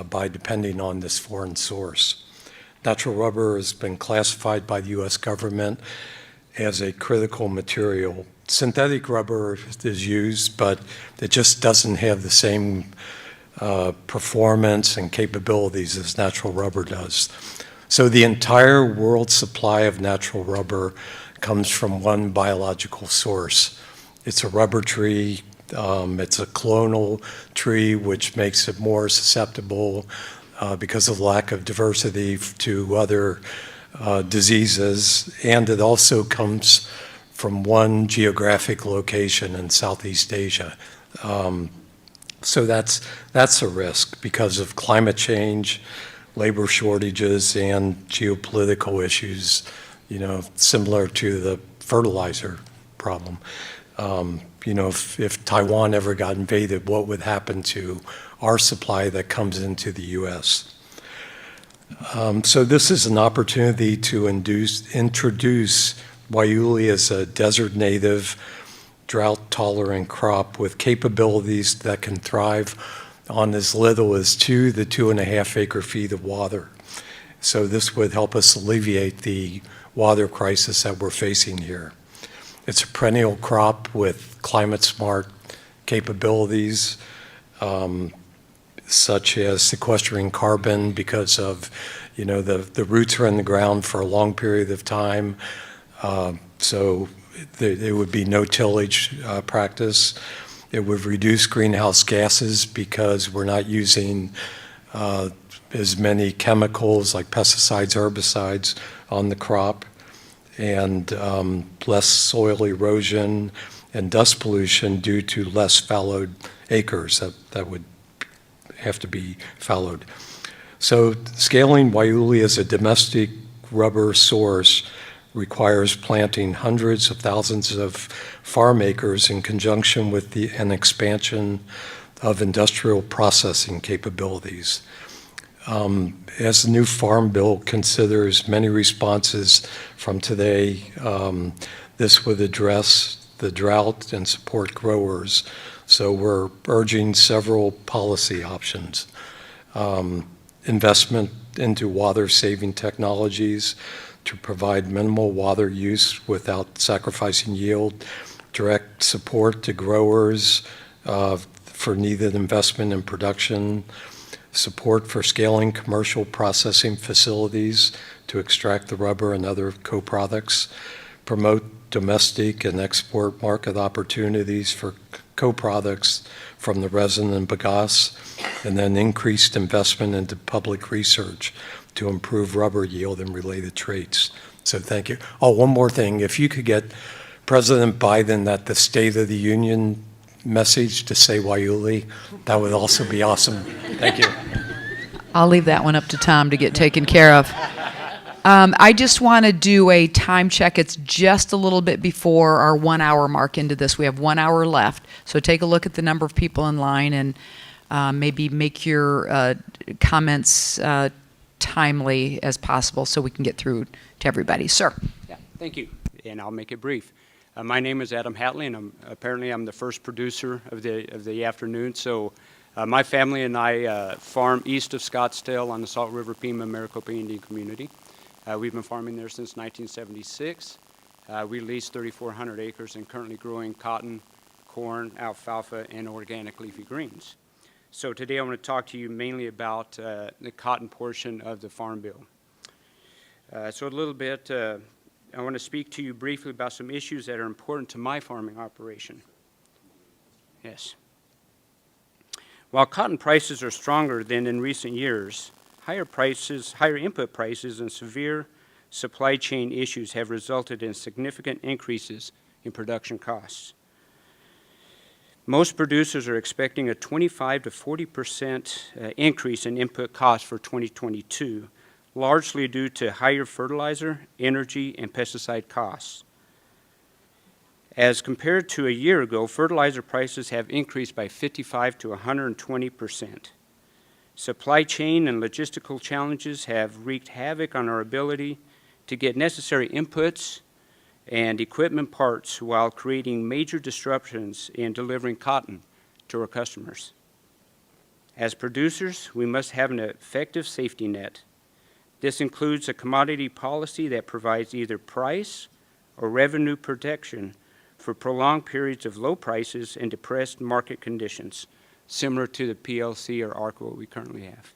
by depending on this foreign source. Natural rubber has been classified by the U.S. government as a critical material. Synthetic rubber is used, but it just doesn't have the same performance and capabilities as natural rubber does. So the entire world supply of natural rubber comes from one biological source. It's a rubber tree. It's a clonal tree, which makes it more susceptible because of lack of diversity to other diseases, and it also comes from one geographic location in Southeast Asia. So that's a risk because of climate change, labor shortages, and geopolitical issues, similar to the fertilizer problem. If Taiwan ever got invaded, what would happen to our supply that comes into the U.S.? So this is an opportunity to introduce Waiuli as a desert native, drought-tolerant crop with capabilities that can thrive on as little as 2 to 2.5 acre-feet of water. So this would help us alleviate the water crisis that we're facing here. It's a perennial crop with climate-smart capabilities, such as sequestering carbon because of, the roots are in the ground for a long period of time. So there would be no tillage practice. It would reduce greenhouse gases because we're not using as many chemicals like pesticides, herbicides on the crop, and less soil erosion and dust pollution due to less fallowed acres that would have to be fallowed. So scaling Waiuli as a domestic rubber source requires planting hundreds of thousands of farm acres in conjunction with an expansion of industrial processing capabilities. As the new Farm Bill considers many responses from today, this would address the drought and support growers. So we're urging several policy options. Investment into water-saving technologies to provide minimal water use without sacrificing yield, direct support to growers for needed investment in production, support for scaling commercial processing facilities to extract the rubber and other co-products, promote domestic and export market opportunities for co-products from the resin and bagasse, and then increased investment into public research to improve rubber yield and related traits. So thank you. Oh, one more thing. If you could get President Biden at the State of the Union message to say Waiuli, that would also be awesome. Thank you. I'll leave that one up to Tom to get taken care of. I just want to do a time check. It's just a little bit before our 1 hour mark into this. We have 1 hour left. So take a look at the number of people in line and maybe make your comments timely as possible so we can get through to everybody. Sir. Yeah, thank you, and I'll make it brief. My name is Adam Hatley, and I'm the first producer of the afternoon. So my family and I farm east of Scottsdale on the Salt River Pima Maricopa Indian Community. We've been farming there since 1976. We lease 3,400 acres and currently growing cotton, corn, alfalfa, and organic leafy greens. So today I want to talk to you mainly about the cotton portion of the Farm Bill. So a little bit, I want to speak to you briefly about some issues that are important to my farming operation. Yes. While cotton prices are stronger than in recent years, higher input prices and severe supply chain issues have resulted in significant increases in production costs. Most producers are expecting a 25 to 40% increase in input costs for 2022, largely due to higher fertilizer, energy, and pesticide costs. As compared to a year ago, fertilizer prices have increased by 55 to 120%. Supply chain and logistical challenges have wreaked havoc on our ability to get necessary inputs and equipment parts while creating major disruptions in delivering cotton to our customers. As producers, we must have an effective safety net. This includes a commodity policy that provides either price or revenue protection for prolonged periods of low prices and depressed market conditions, similar to the PLC or ARCA we currently have.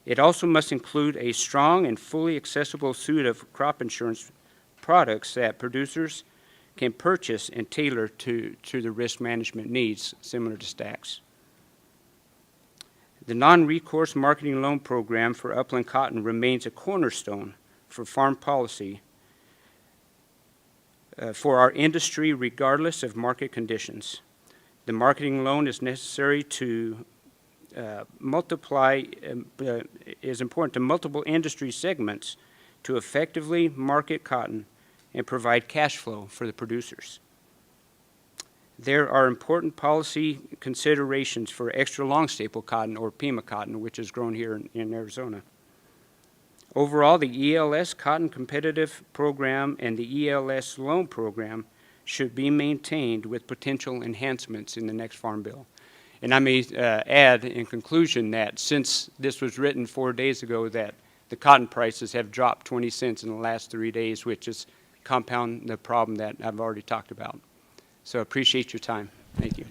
It also must include a strong and fully accessible suite of crop insurance products that producers can purchase and tailor to the risk management needs, similar to stacks. The non-recourse marketing loan program for upland cotton remains a cornerstone for farm policy for our industry regardless of market conditions. The marketing loan is necessary to is important to multiple industry segments to effectively market cotton and provide cash flow for the producers. There are important policy considerations for extra long staple cotton or Pima cotton, which is grown here in Arizona. Overall, the ELS Cotton Competitive Program and the ELS Loan Program should be maintained with potential enhancements in the next Farm Bill. And I may add in conclusion that since this was written 4 days ago, that the cotton prices have dropped 20 cents in the last 3 days, which is compound the problem that I've already talked about. So I appreciate your time. Thank you.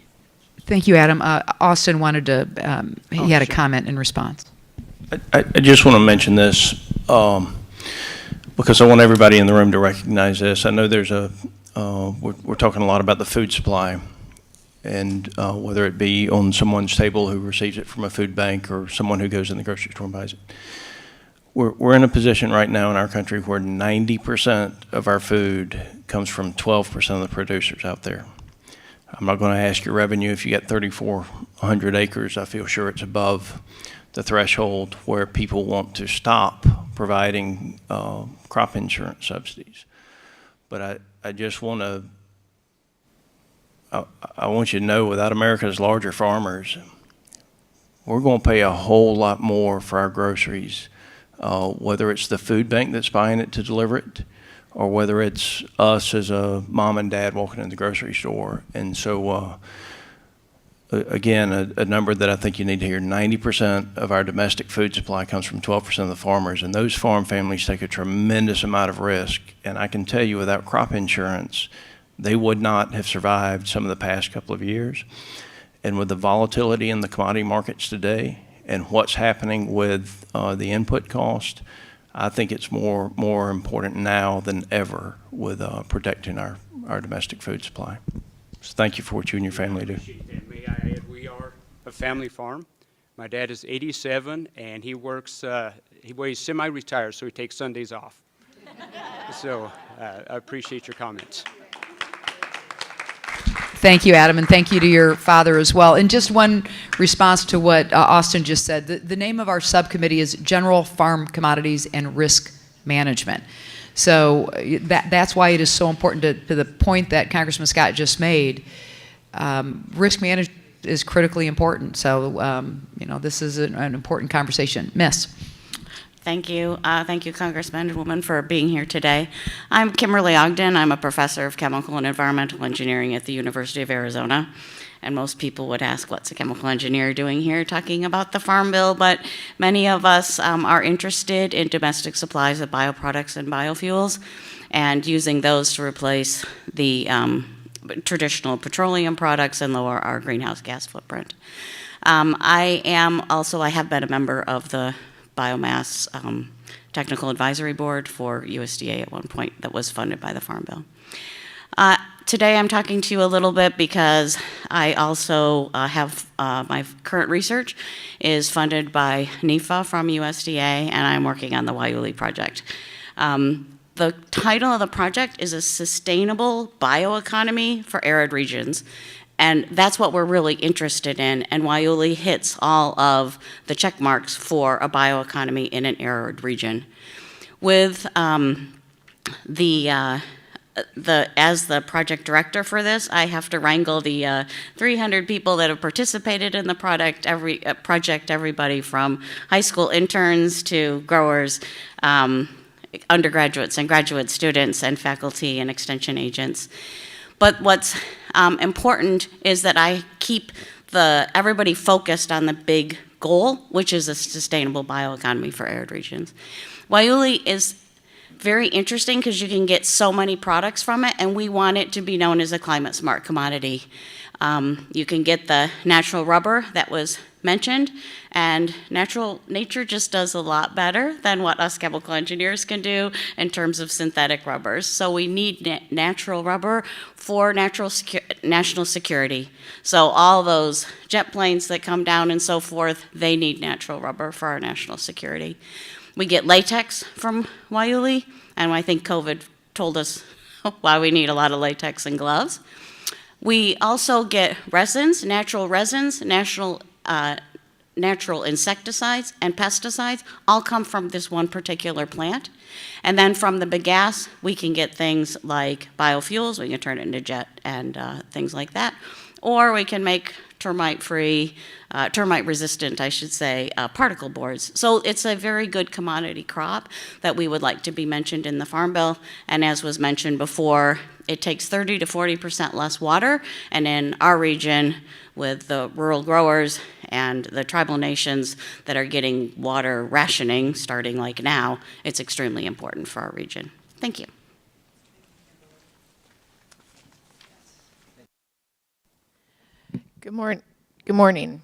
Thank you, Adam. Austin wanted to, he had a comment in response. I just want to mention this because I want everybody in the room to recognize this. I know there's we're talking a lot about the food supply, and whether it be on someone's table who receives it from a food bank or someone who goes in the grocery store and buys it. We're in a position right now in our country where 90% of our food comes from 12% of the producers out there. I'm not going to ask your revenue if you got 3,400 acres. I feel sure it's above the threshold where people want to stop providing crop insurance subsidies. But I just want to, I want you to know, without America's larger farmers, we're going to pay a whole lot more for our groceries, whether it's the food bank that's buying it to deliver it, or whether it's us as a mom and dad walking in the grocery store. And so, again, a number that I think you need to hear, 90% of our domestic food supply comes from 12% of the farmers, and those farm families take a tremendous amount of risk. And I can tell you, without crop insurance, they would not have survived some of the past couple of years. And with the volatility in the commodity markets today and what's happening with the input cost, I think it's more important now than ever with protecting our domestic food supply. So thank you for what you and your family do. May I add, we are a family farm. My dad is 87, and he works, he's semi-retired, so he takes Sundays off. So I appreciate your comments. Thank you, Adam, and thank you to your father as well. And just one response to what Austin just said. The name of our subcommittee is General Farm Commodities and Risk Management. So that's why it is so important to the point that Congressman Scott just made. Risk management is critically important. So, this is an important conversation. Miss. Thank you. Thank you, Congressman and woman, for being here today. I'm Kimberly Ogden. I'm a professor of chemical and environmental engineering at the University of Arizona. And most people would ask, what's a chemical engineer doing here talking about the Farm Bill? But many of us are interested in domestic supplies of bioproducts and biofuels and using those to replace the traditional petroleum products and lower our greenhouse gas footprint. I have been a member of the Biomass Technical Advisory Board for USDA at one point that was funded by the Farm Bill. Today I'm talking to you a little bit because I also have my current research is funded by NEFA from USDA, and I'm working on the Waiuli project. The title of the project is a Sustainable Bioeconomy for Arid Regions. And that's what we're really interested in, and Waiuli hits all of the check marks for a bioeconomy in an arid region. With as the project director for this, I have to wrangle the 300 people that have participated in the project, everybody from high school interns to growers, undergraduates and graduate students, and faculty and extension agents. But what's important is that I keep everybody focused on the big goal, which is a sustainable bioeconomy for arid regions. Waiuli is very interesting because you can get so many products from it, and we want it to be known as a climate smart commodity. You can get the natural rubber that was mentioned, and nature just does a lot better than what us chemical engineers can do in terms of synthetic rubbers. So we need natural rubber for national security. So all those jet planes that come down and so forth, they need natural rubber for our national security. We get latex from Waiuli, and I think COVID told us why we need a lot of latex and gloves. We also get resins, natural insecticides and pesticides, all come from this one particular plant. And then from the bagasse, we can get things like biofuels. We can turn it into jet and things like that. Or we can make termite-resistant, particle boards. So it's a very good commodity crop that we would like to be mentioned in the Farm Bill. And as was mentioned before, it takes 30 to 40% less water. And in our region, with the rural growers and the tribal nations that are getting water rationing starting like now, it's extremely important for our region. Thank you. Good morning.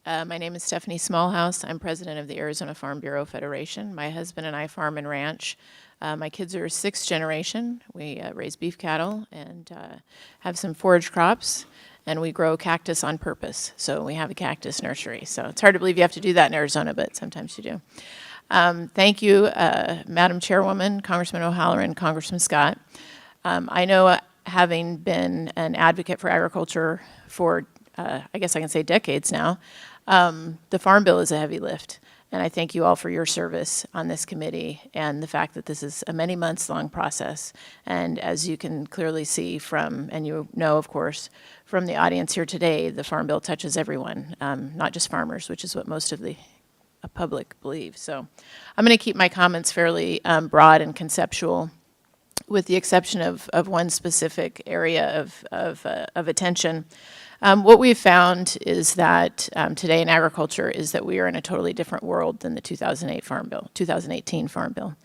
My name is Stephanie Smallhouse. I'm president of the Arizona Farm Bureau Federation. My husband and I farm and ranch. My kids are sixth generation. We raise beef cattle and have some forage crops, and we grow cactus on purpose. So we have a cactus nursery. So it's hard to believe you have to do that in Arizona, but sometimes you do. Thank you, Madam Chairwoman, Congressman O'Halloran, Congressman Scott. I know, having been an advocate for agriculture for I guess I can say decades now, the Farm Bill is a heavy lift. And I thank you all for your service on this committee and the fact that this is a many months long process. And as you can clearly see from, and you know, of course, from the audience here today, the Farm Bill touches everyone, not just farmers, which is what most of the public believe. So I'm going to keep my comments fairly broad and conceptual, with the exception of one specific area of attention. What we've found is that today in agriculture is that we are in a totally different world than the 2018 Farm Bill.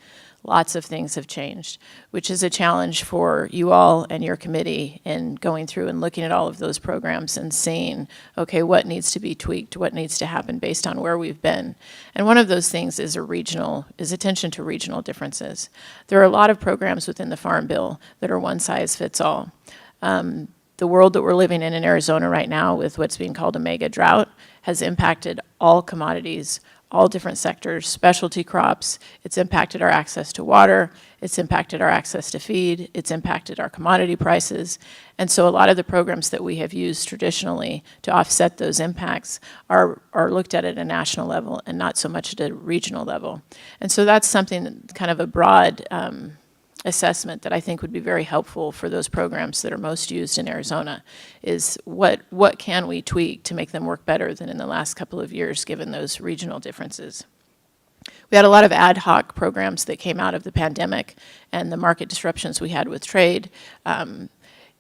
Lots of things have changed, which is a challenge for you all and your committee in going through and looking at all of those programs and seeing, okay, what needs to be tweaked, what needs to happen based on where we've been. And one of those things is attention to regional differences. There are a lot of programs within the Farm Bill that are one size fits all. the world that we're living in Arizona right now with what's being called a mega drought has impacted all commodities, all different sectors, specialty crops. It's impacted our access to water. It's impacted our access to feed. It's impacted our commodity prices. And so a lot of the programs that we have used traditionally to offset those impacts are looked at a national level and not so much at a regional level. And so that's something, kind of a broad assessment that I think would be very helpful for those programs that are most used in Arizona, is what can we tweak to make them work better than in the last couple of years, given those regional differences. We had a lot of ad hoc programs that came out of the pandemic and the market disruptions we had with trade.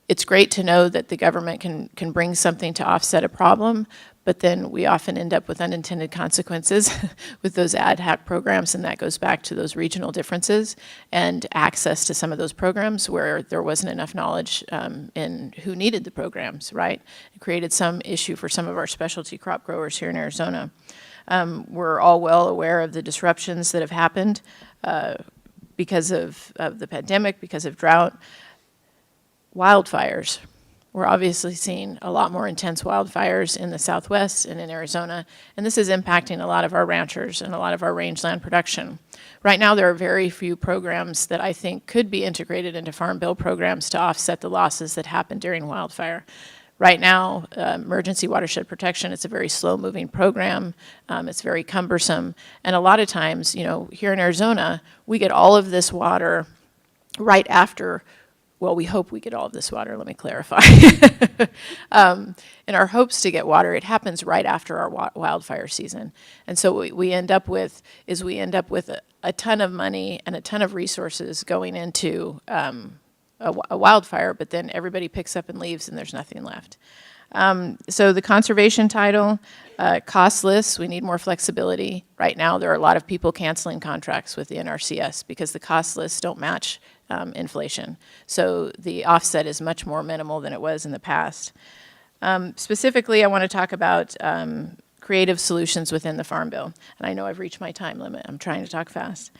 It's great to know that the government can bring something to offset a problem, but then we often end up with unintended consequences with those ad hoc programs, and that goes back to those regional differences and access to some of those programs where there wasn't enough knowledge in who needed the programs, right? It created some issue for some of our specialty crop growers here in Arizona. We're all well aware of the disruptions that have happened because of the pandemic, because of drought. Wildfires. We're obviously seeing a lot more intense wildfires in the Southwest and in Arizona, and this is impacting a lot of our ranchers and a lot of our rangeland production. Right now, there are very few programs that I think could be integrated into Farm Bill programs to offset the losses that happen during wildfire. Right now, emergency watershed protection, it's a very slow-moving program. It's very cumbersome, and a lot of times, here in Arizona, we get all of this water right after. Well, we hope we get all of this water, let me clarify. In our hopes to get water, it happens right after our wildfire season. And so what we end up with is a ton of money and a ton of resources going into a wildfire, but then everybody picks up and leaves and there's nothing left. So the conservation title, cost lists, we need more flexibility. Right now, there are a lot of people canceling contracts with the NRCS because the cost lists don't match inflation. So the offset is much more minimal than it was in the past. Specifically, I want to talk about creative solutions within the Farm Bill. And I know I've reached my time limit. I'm trying to talk fast.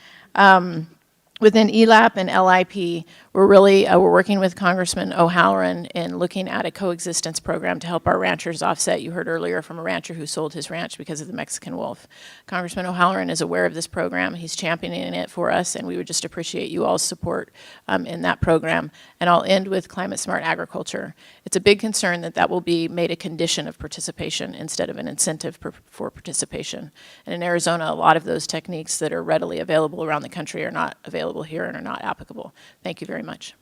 Within ELAP and LIP, we're working with Congressman O'Halloran in looking at a coexistence program to help our ranchers offset. You heard earlier from a rancher who sold his ranch because of the Mexican wolf. Congressman O'Halloran is aware of this program. He's championing it for us, and we would just appreciate you all's support in that program. And I'll end with climate smart agriculture. It's a big concern that will be made a condition of participation instead of an incentive for participation. And in Arizona, a lot of those techniques that are readily available around the country are not available here and are not applicable. Thank you very much.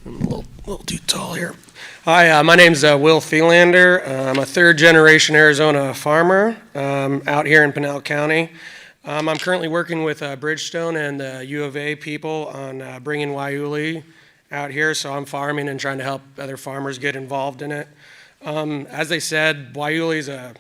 I'm a little too tall here. Hi, my name's Will Thielander. I'm a third-generation Arizona farmer out here in Pinal County. I'm currently working with Bridgestone and the U of A people on bringing Waiuli out here, so I'm farming and trying to help other farmers get involved in it. As they said, Waiuli is a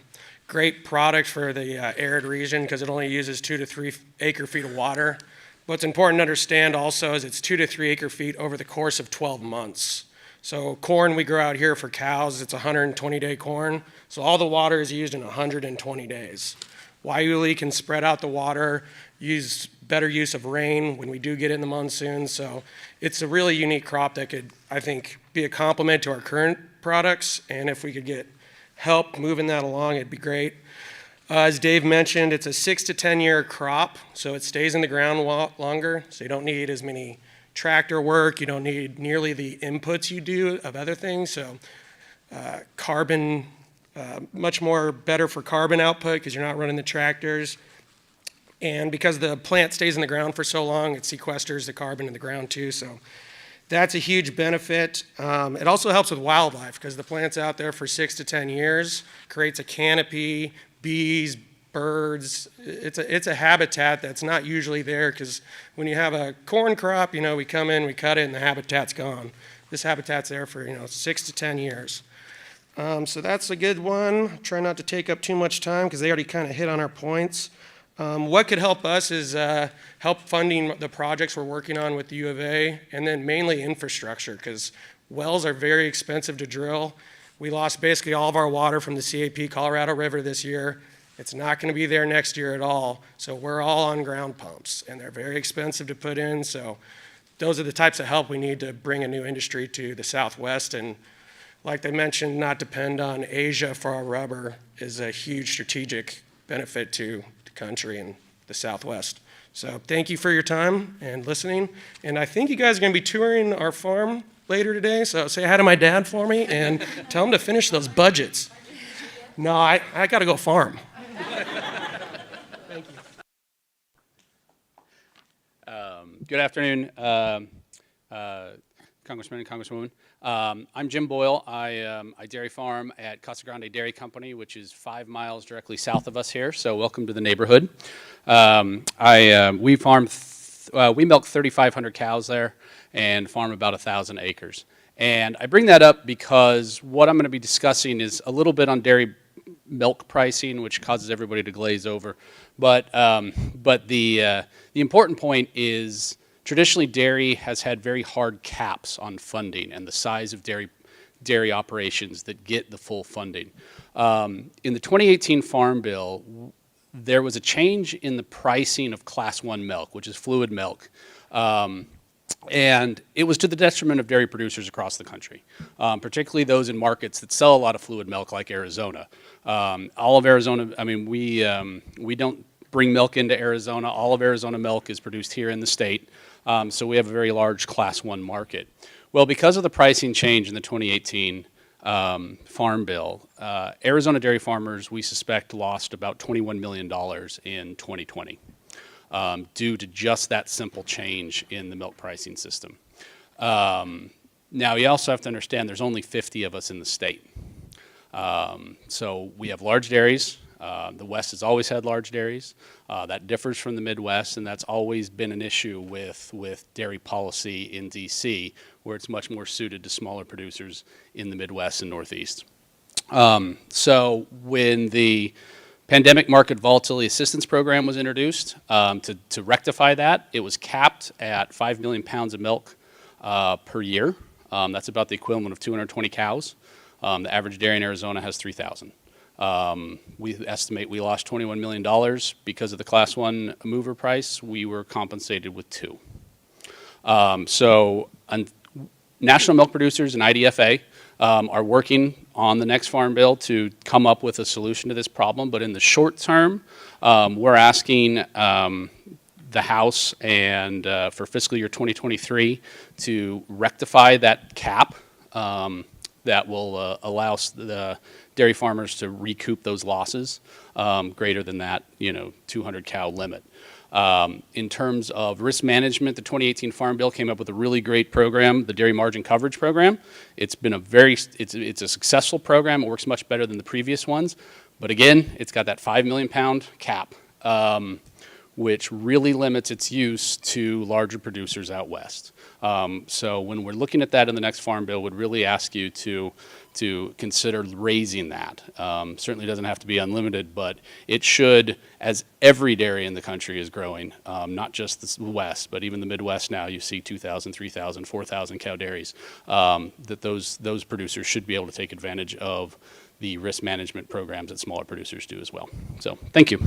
great product for the arid region because it only uses 2 to 3 acre feet of water. What's important to understand also is it's 2 to 3 acre feet over the course of 12 months. So corn we grow out here for cows, it's 120-day corn. So all the water is used in 120 days. Waiuli can spread out the water, use better use of rain when we do get in the monsoon. So it's a really unique crop that could, I think, be a complement to our current products. And if we could get help moving that along, it'd be great. As Dave mentioned, it's a 6 to 10 year crop, so it stays in the ground longer, so you don't need as many tractor work, you don't need nearly the inputs you do of other things, so carbon, much more better for carbon output because you're not running the tractors. And because the plant stays in the ground for so long, it sequesters the carbon in the ground too, so that's a huge benefit. It also helps with wildlife because the plant's out there for 6 to 10 years, creates a canopy, bees, birds. It's a habitat that's not usually there because when you have a corn crop, we come in, we cut it, and the habitat's gone. This habitat's there for 6 to 10 years. So that's a good one. Try not to take up too much time because they already kind of hit on our points. What could help us is help funding the projects we're working on with the U of A, and then mainly infrastructure because wells are very expensive to drill. We lost basically all of our water from the CAP Colorado River this year, It's not going to be there next year at all. So we're all on ground pumps, and they're very expensive to put in. So those are the types of help we need to bring a new industry to the Southwest. And like they mentioned, not depend on Asia for our rubber is a huge strategic benefit to the country and the Southwest. So thank you for your time and listening. And I think you guys are going to be touring our farm later today. So say hi to my dad for me and tell him to finish those budgets. No, I got to go farm. Thank you. Good afternoon, Congressman and Congresswoman. I'm Jim Boyle. I dairy farm at Casa Grande Dairy Company, which is 5 miles directly south of us here. So welcome to the neighborhood. We milk 3,500 cows there and farm about 1,000 acres. And I bring that up because what I'm going to be discussing is a little bit on dairy milk pricing, which causes everybody to glaze over. But the important point is traditionally dairy has had very hard caps on funding and the size of dairy operations that get the full funding. In the 2018 Farm Bill, there was a change in the pricing of Class 1 milk, which is fluid milk. And it was to the detriment of dairy producers across the country, particularly those in markets that sell a lot of fluid milk like Arizona. All of Arizona, I mean, we don't bring milk into Arizona. All of Arizona milk is produced here in the state. So we have a very large Class 1 market. Well, because of the pricing change in the 2018 Farm Bill, Arizona dairy farmers, we suspect, lost about $21 million in 2020 due to just that simple change in the milk pricing system. Now, you also have to understand there's only 50 of us in the state. So we have large dairies. The West has always had large dairies. That differs from the Midwest, and that's always been an issue with dairy policy in D.C., where it's much more suited to smaller producers in the Midwest and Northeast. So when the Pandemic Market Volatility Assistance Program was introduced, to rectify that, it was capped at 5 million pounds of milk per year. That's about the equivalent of 220 cows. The average dairy in Arizona has 3,000. We estimate we lost $21 million because of the Class 1 mover price. We were compensated with $2 million. National milk producers and IDFA are working on the next farm bill to come up with a solution to this problem. But in the short term, we're asking the House and for fiscal year 2023 to rectify that cap that will allow the dairy farmers to recoup those losses greater than that 200 cow limit. In terms of risk management, the 2018 Farm Bill came up with a really great program, the Dairy Margin Coverage Program. It's been it's a successful program. It works much better than the previous ones. But again, it's got that 5 million pound cap, which really limits its use to larger producers out west. So when we're looking at that in the next Farm Bill, would really ask you to consider raising that. Certainly doesn't have to be unlimited, but it should, as every dairy in the country is growing, not just the West, but even the Midwest now, you see 2,000, 3,000, 4,000 cow dairies, that those producers should be able to take advantage of the risk management programs that smaller producers do as well. So, thank you.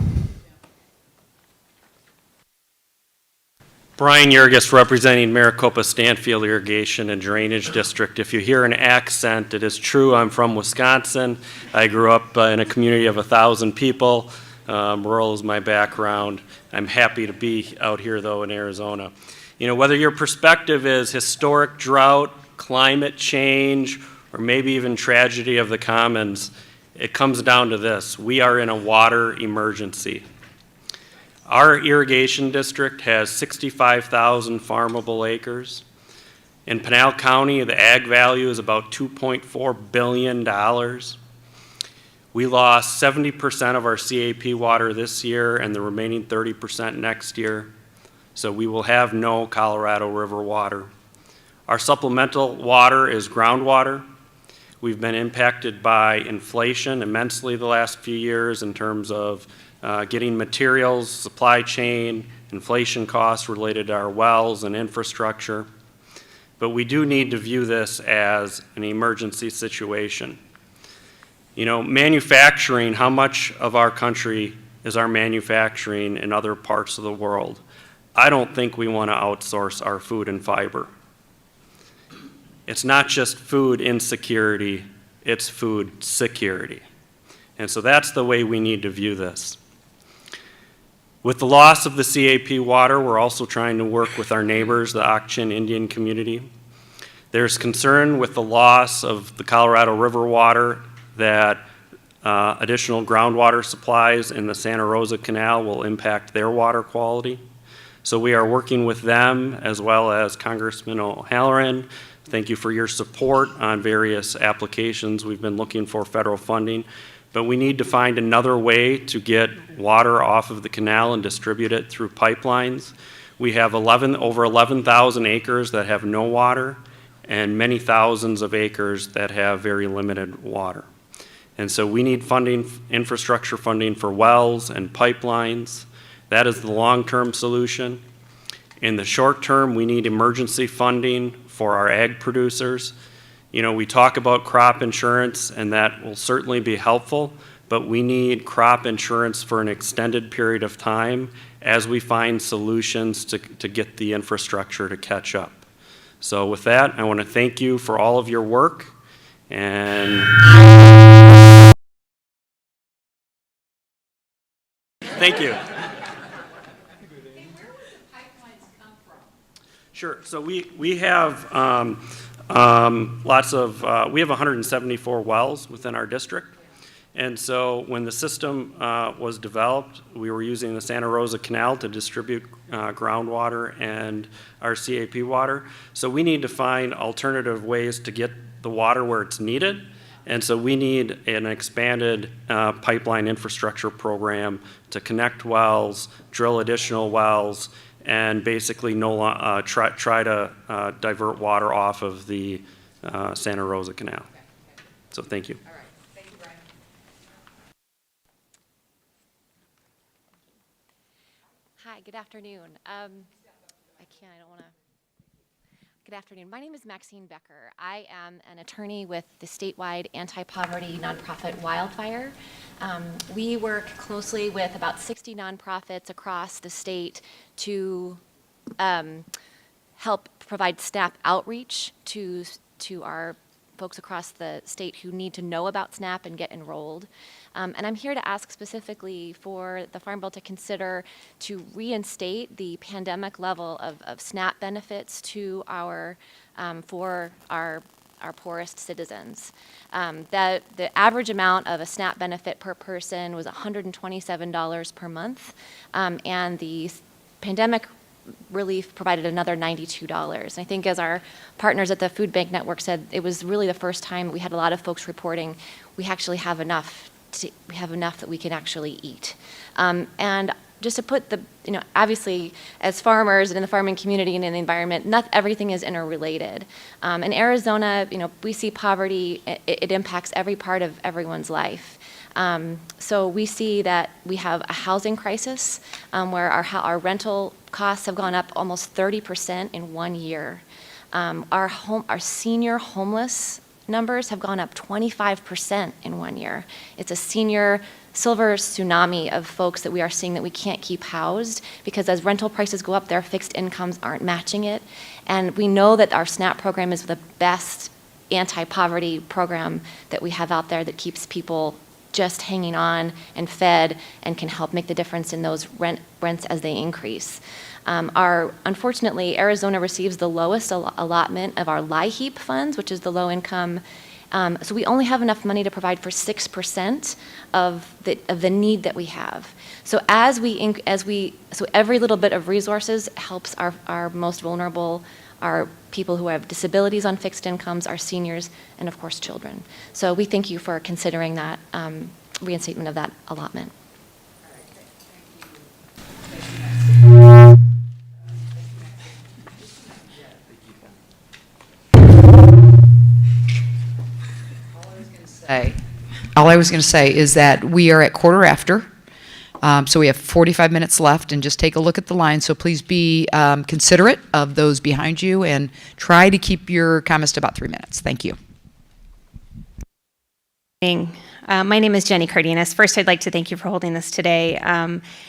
Brian Yergis, representing Maricopa Stanfield Irrigation and Drainage District. If you hear an accent, it is true. I'm from Wisconsin. I grew up in a community of 1,000 people. Rural is my background. I'm happy to be out here, though, in Arizona. Whether your perspective is historic drought, climate change, or maybe even tragedy of the commons, it comes down to this. We are in a water emergency. Our irrigation district has 65,000 farmable acres. In Pinal County, the ag value is about $2.4 billion. We lost 70% of our CAP water this year and the remaining 30% next year. So we will have no Colorado River water. Our supplemental water is groundwater. We've been impacted by inflation immensely the last few years in terms of getting materials, supply chain, inflation costs related to our wells and infrastructure. But we do need to view this as an emergency situation. You know, manufacturing, how much of our country is our manufacturing in other parts of the world? I don't think we want to outsource our food and fiber. It's not just food insecurity, it's food security. And so that's the way we need to view this. With the loss of the CAP water, we're also trying to work with our neighbors, the Ak-Chin Indian community. There's concern with the loss of the Colorado River water that additional groundwater supplies in the Santa Rosa Canal will impact their water quality. So we are working with them as well as Congressman O'Halloran. Thank you for your support on various applications. We've been looking for federal funding, but we need to find another way to get water off of the canal and distribute it through pipelines. We have over 11,000 acres that have no water and many thousands of acres that have very limited water. And so we need funding, infrastructure funding for wells and pipelines. That is the long-term solution. In the short term, we need emergency funding for our ag producers. You know, we talk about crop insurance, and that will certainly be helpful, but we need crop insurance for an extended period of time as we find solutions to get the infrastructure to catch up. So with that, I want to thank you for all of your work, and thank you. Sure. So we have we have 174 wells within our district. And so when the system was developed, we were using the Santa Rosa Canal to distribute groundwater and our CAP water. So we need to find alternative ways to get the water where it's needed. And so we need an expanded pipeline infrastructure program to connect wells, drill additional wells, and basically try to divert water off of the Santa Rosa Canal. So thank you. Hi, good afternoon. I don't want to. Good afternoon. My name is Maxine Becker. I am an attorney with the statewide anti-poverty nonprofit Wildfire. We work closely with about 60 nonprofits across the state to help provide SNAP outreach to our folks across the state who need to know about SNAP and get enrolled. And I'm here to ask specifically for the Farm Bill to consider to reinstate the pandemic level of SNAP benefits to for our poorest citizens. The average amount of a SNAP benefit per person was $127 per month, and the pandemic relief provided another $92. And I think as our partners at the Food Bank Network said, it was really the first time we had a lot of folks reporting we actually have enough that we can actually eat. And just to put obviously as farmers and in the farming community and in the environment, not everything is interrelated. In Arizona, we see poverty, it impacts every part of everyone's life. So we see that we have a housing crisis where our rental costs have gone up almost 30% in 1 year. Our senior homeless numbers have gone up 25% in 1 year. It's a senior silver tsunami of folks that we are seeing that we can't keep housed because as rental prices go up, their fixed incomes aren't matching it. And we know that our SNAP program is the best anti-poverty program that we have out there that keeps people just hanging on and fed and can help make the difference in those rents as they increase. Unfortunately, Arizona receives the lowest allotment of our LIHEAP funds, which is the low income. So we only have enough money to provide for 6% of the need that we have. So so every little bit of resources helps our most vulnerable, our people who have disabilities on fixed incomes, our seniors, and of course children. So we thank you for considering that reinstatement of that allotment. All I was going to say is that we are at quarter after, so we have 45 minutes left, and just take a look at the line. So please be considerate of those behind you and try to keep your comments to about 3 minutes. Thank you. My name is Jenny Cardenas. First, I'd like to thank you for holding this today,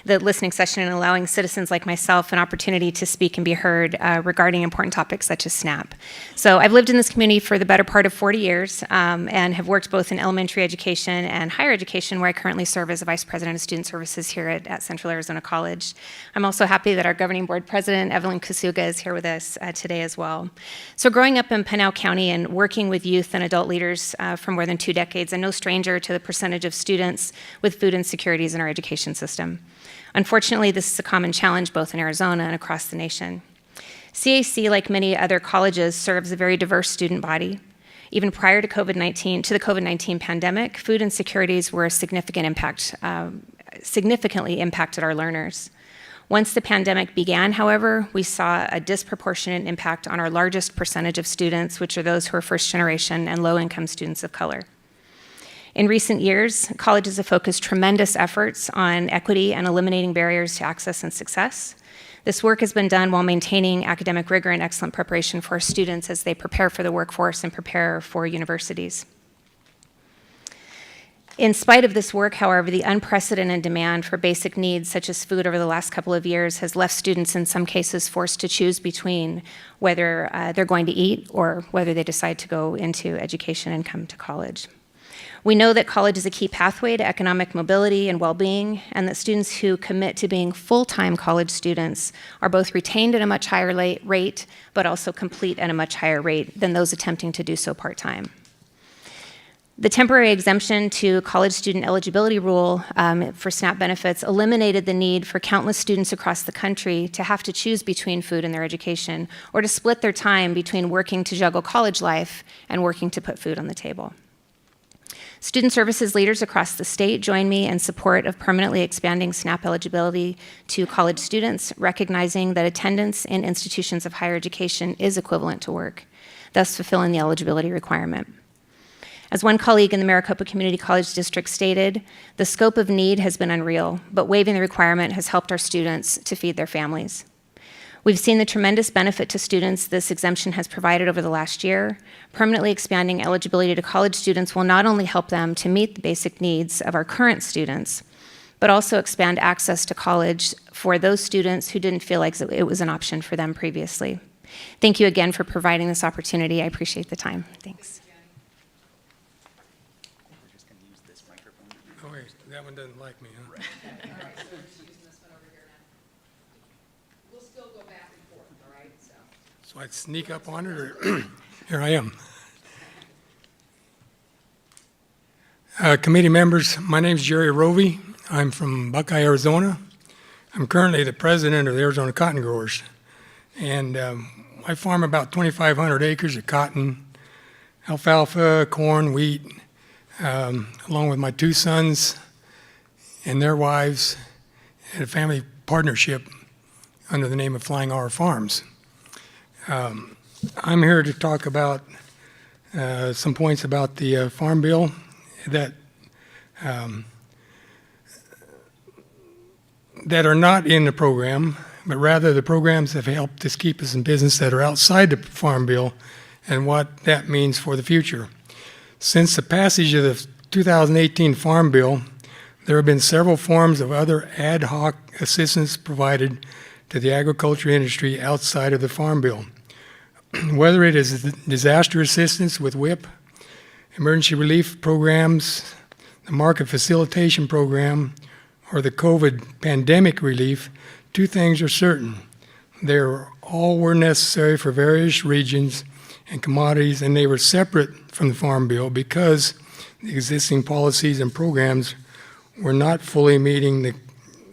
the listening session, and allowing citizens like myself an opportunity to speak and be heard regarding important topics such as SNAP. So I've lived in this community for the better part of 40 years and have worked both in elementary education and higher education, where I currently serve as a Vice President of Student Services here at Central Arizona College. I'm also happy that our Governing Board President, Evelyn Kusuga, is here with us today as well. So growing up in Pinal County and working with youth and adult leaders for more than 2 decades, I'm no stranger to the percentage of students with food insecurities in our education system. Unfortunately, this is a common challenge both in Arizona and across the nation. CAC, like many other colleges, serves a very diverse student body. Even prior to the COVID-19 pandemic, food insecurities were a significantly impacted our learners. Once the pandemic began, however, we saw a disproportionate impact on our largest percentage of students, which are those who are first generation and low-income students of color. In recent years, colleges have focused tremendous efforts on equity and eliminating barriers to access and success. This work has been done while maintaining academic rigor and excellent preparation for our students as they prepare for the workforce and prepare for universities. In spite of this work, however, the unprecedented demand for basic needs such as food over the last couple of years has left students in some cases forced to choose between whether they're going to eat or whether they decide to go into education and come to college. We know that college is a key pathway to economic mobility and well-being, and that students who commit to being full-time college students are both retained at a much higher rate, but also complete at a much higher rate than those attempting to do so part-time. The temporary exemption to college student eligibility rule for SNAP benefits eliminated the need for countless students across the country to have to choose between food and their education, or to split their time between working to juggle college life and working to put food on the table. Student services leaders across the state join me in support of permanently expanding SNAP eligibility to college students, recognizing that attendance in institutions of higher education is equivalent to work, thus fulfilling the eligibility requirement. As one colleague in the Maricopa Community College District stated, the scope of need has been unreal, but waiving the requirement has helped our students to feed their families. We've seen the tremendous benefit to students this exemption has provided over the last year. Permanently expanding eligibility to college students will not only help them to meet the basic needs of our current students, but also expand access to college for those students who didn't feel like it was an option for them previously. Thank you again for providing this opportunity. I appreciate the time. Thanks. Oh, wait, that one doesn't like me, huh? We'll still go back and forth, all right? So I'd sneak up on it, or here I am. Committee members, my name is Jerry Rovi. I'm from Buckeye, Arizona. I'm currently the president of the Arizona Cotton Growers. And I farm about 2,500 acres of cotton, alfalfa, corn, wheat, along with my 2 sons and their wives, and a family partnership under the name of Flying R Farms. I'm here to talk about some points about the Farm Bill that that are not in the program, but rather the programs that have helped us keep us in business that are outside the Farm Bill and what that means for the future. Since the passage of the 2018 Farm Bill, there have been several forms of other ad hoc assistance provided to the agriculture industry outside of the Farm Bill. Whether it is disaster assistance with WIP, emergency relief programs, the market facilitation program, or the COVID pandemic relief, 2 things are certain. They all were necessary for various regions and commodities, and they were separate from the Farm Bill because the existing policies and programs were not fully meeting the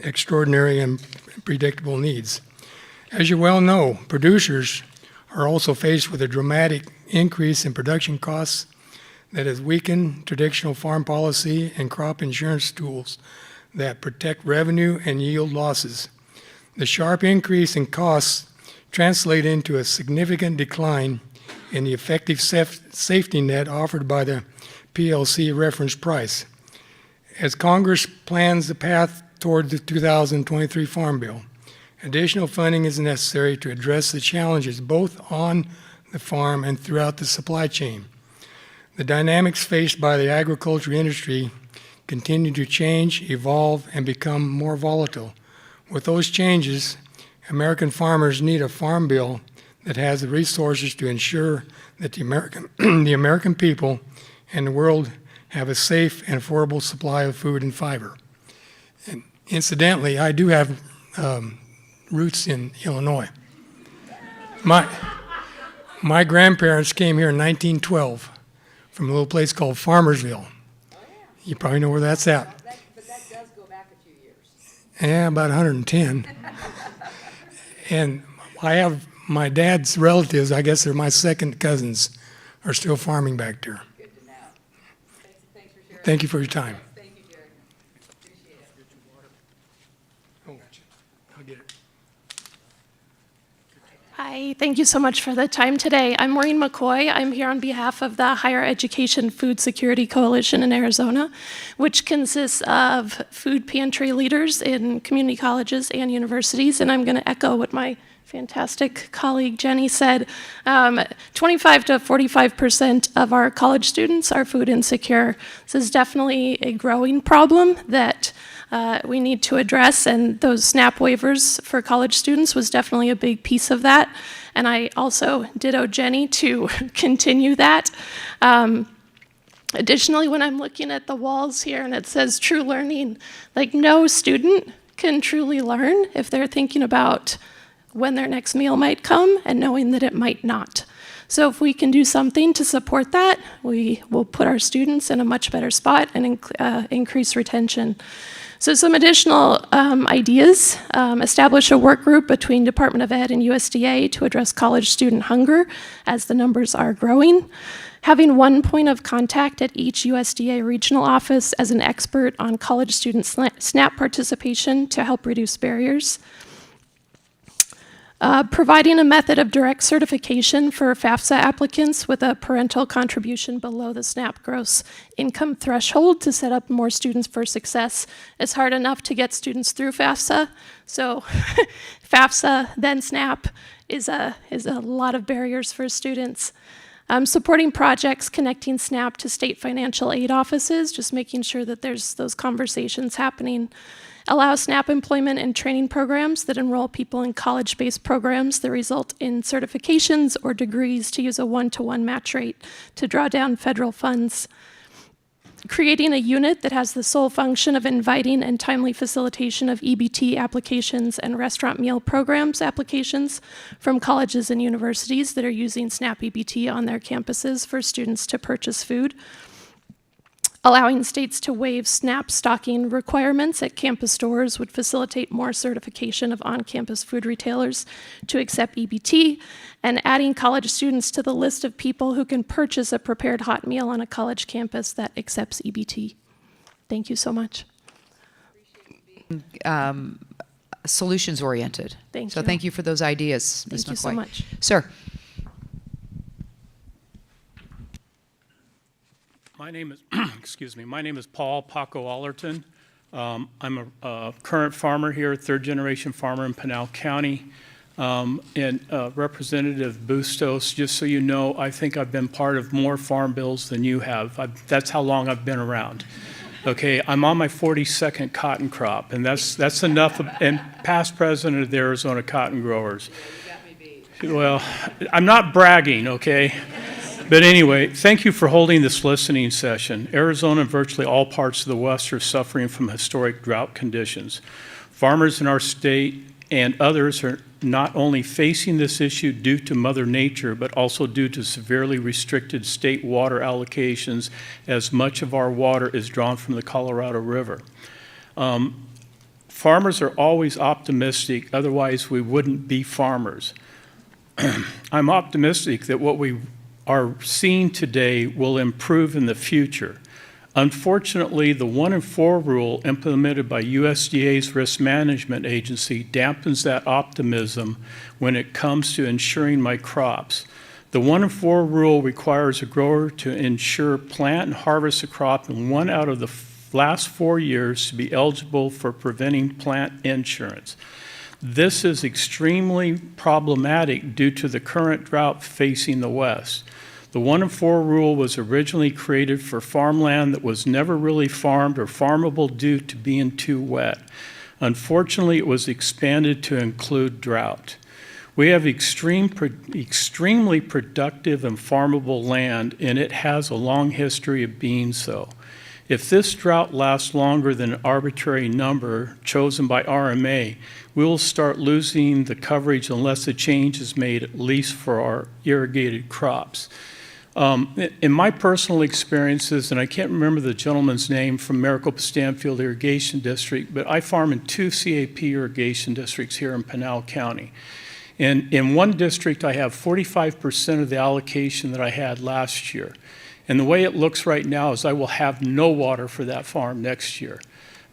extraordinary and predictable needs. As you well know, producers are also faced with a dramatic increase in production costs that has weakened traditional farm policy and crop insurance tools that protect revenue and yield losses. The sharp increase in costs translate into a significant decline in the effective safety net offered by the PLC reference price. As Congress plans the path toward the 2023 Farm Bill, additional funding is necessary to address the challenges both on the farm and throughout the supply chain. The dynamics faced by the agriculture industry continue to change, evolve, and become more volatile. With those changes, American farmers need a farm bill that has the resources to ensure that the American people and the world have a safe and affordable supply of food and fiber. And incidentally, I do have roots in Illinois. My grandparents came here in 1912 from a little place called Farmersville. You probably know where that's at. But that does go back a few years. Yeah, about 110. And I have my dad's relatives, I guess they're my second cousins, are still farming back there. Good to know. Thanks for sharing. Thank you for your time. Thank you, Jerry. Appreciate it. Oh, I'll get it. Hi, thank you so much for the time today. I'm Maureen McCoy. I'm here on behalf of the Higher Education Food Security Coalition in Arizona, which consists of food pantry leaders in community colleges and universities. And I'm going to echo what my fantastic colleague Jenny said. 25 to 45% of our college students are food insecure. This is definitely a growing problem that we need to address, and those SNAP waivers for college students was definitely a big piece of that. And I also ditto Jenny to continue that. Additionally, when I'm looking at the walls here and it says true learning, like no student can truly learn if they're thinking about when their next meal might come and knowing that it might not. So if we can do something to support that, we will put our students in a much better spot and increase retention. So some additional ideas: establish a work group between Department of Ed and USDA to address college student hunger as the numbers are growing. Having one point of contact at each USDA regional office as an expert on college student SNAP participation to help reduce barriers. Providing a method of direct certification for FAFSA applicants with a parental contribution below the SNAP gross income threshold to set up more students for success. It's hard enough to get students through FAFSA, so FAFSA, then SNAP, is a lot of barriers for students. Supporting projects connecting SNAP to state financial aid offices, just making sure that there's those conversations happening. Allow SNAP employment and training programs that enroll people in college-based programs that result in certifications or degrees to use a one-to-one match rate to draw down federal funds. Creating a unit that has the sole function of inviting and timely facilitation of EBT applications and restaurant meal programs applications from colleges and universities that are using SNAP EBT on their campuses for students to purchase food. Allowing states to waive SNAP stocking requirements at campus stores would facilitate more certification of on-campus food retailers to accept EBT, and adding college students to the list of people who can purchase a prepared hot meal on a college campus that accepts EBT. Thank you so much. Solutions oriented. Thank So you. thank you for those ideas, Ms. Thank you McCoy. so much. Sir. My name is, excuse me, my name is Paul Paco Allerton. I'm a current farmer here, third generation farmer in Pinal County. And Representative Bustos, just so you know, I think I've been part of more farm bills than you have. That's how long I've been around. Okay, I'm on my 42nd cotton crop, and that's enough, and past president of the Arizona Cotton Growers. Well, I'm not bragging, okay? But anyway, thank you for holding this listening session. Arizona and virtually all parts of the West are suffering from historic drought conditions. Farmers in our state and others are not only facing this issue due to Mother Nature, but also due to severely restricted state water allocations, as much of our water is drawn from the Colorado River. Farmers are always optimistic, otherwise we wouldn't be farmers. I'm optimistic that what we are seeing today will improve in the future. Unfortunately, the 1 in 4 rule implemented by USDA's risk management agency dampens that optimism when it comes to insuring my crops. The 1 in 4 rule requires a grower to insure, plant, and harvest a crop in 1 out of the last 4 years to be eligible for preventing plant insurance. This is extremely problematic due to the current drought facing the West. The 1 in 4 rule was originally created for farmland that was never really farmed or farmable due to being too wet. Unfortunately, it was expanded to include drought. We have extremely productive and farmable land, and it has a long history of being so. If this drought lasts longer than an arbitrary number chosen by RMA, we will start losing the coverage unless a change is made, at least for our irrigated crops. In my personal experiences, and I can't remember the gentleman's name from Maricopa-Stanfield Irrigation District, but I farm in 2 CAP irrigation districts here in Pinal County. And in one district, I have 45% of the allocation that I had last year. And the way it looks right now is I will have no water for that farm next year.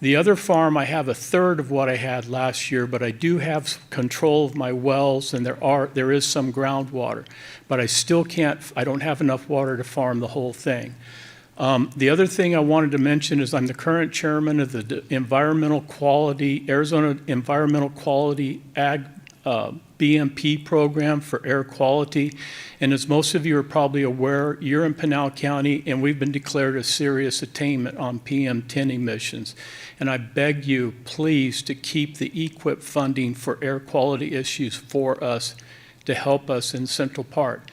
The other farm, I have 1/3 of what I had last year, but I do have control of my wells, and there is some groundwater. But I still I don't have enough water to farm the whole thing. The other thing I wanted to mention is I'm the current chairman of the Arizona Environmental Quality BMP program for air quality. And as most of you are probably aware, you're in Pinal County, and we've been declared a serious attainment on PM10 emissions. And I beg you, please, to keep the EQIP funding for air quality issues for us to help us in Central Park.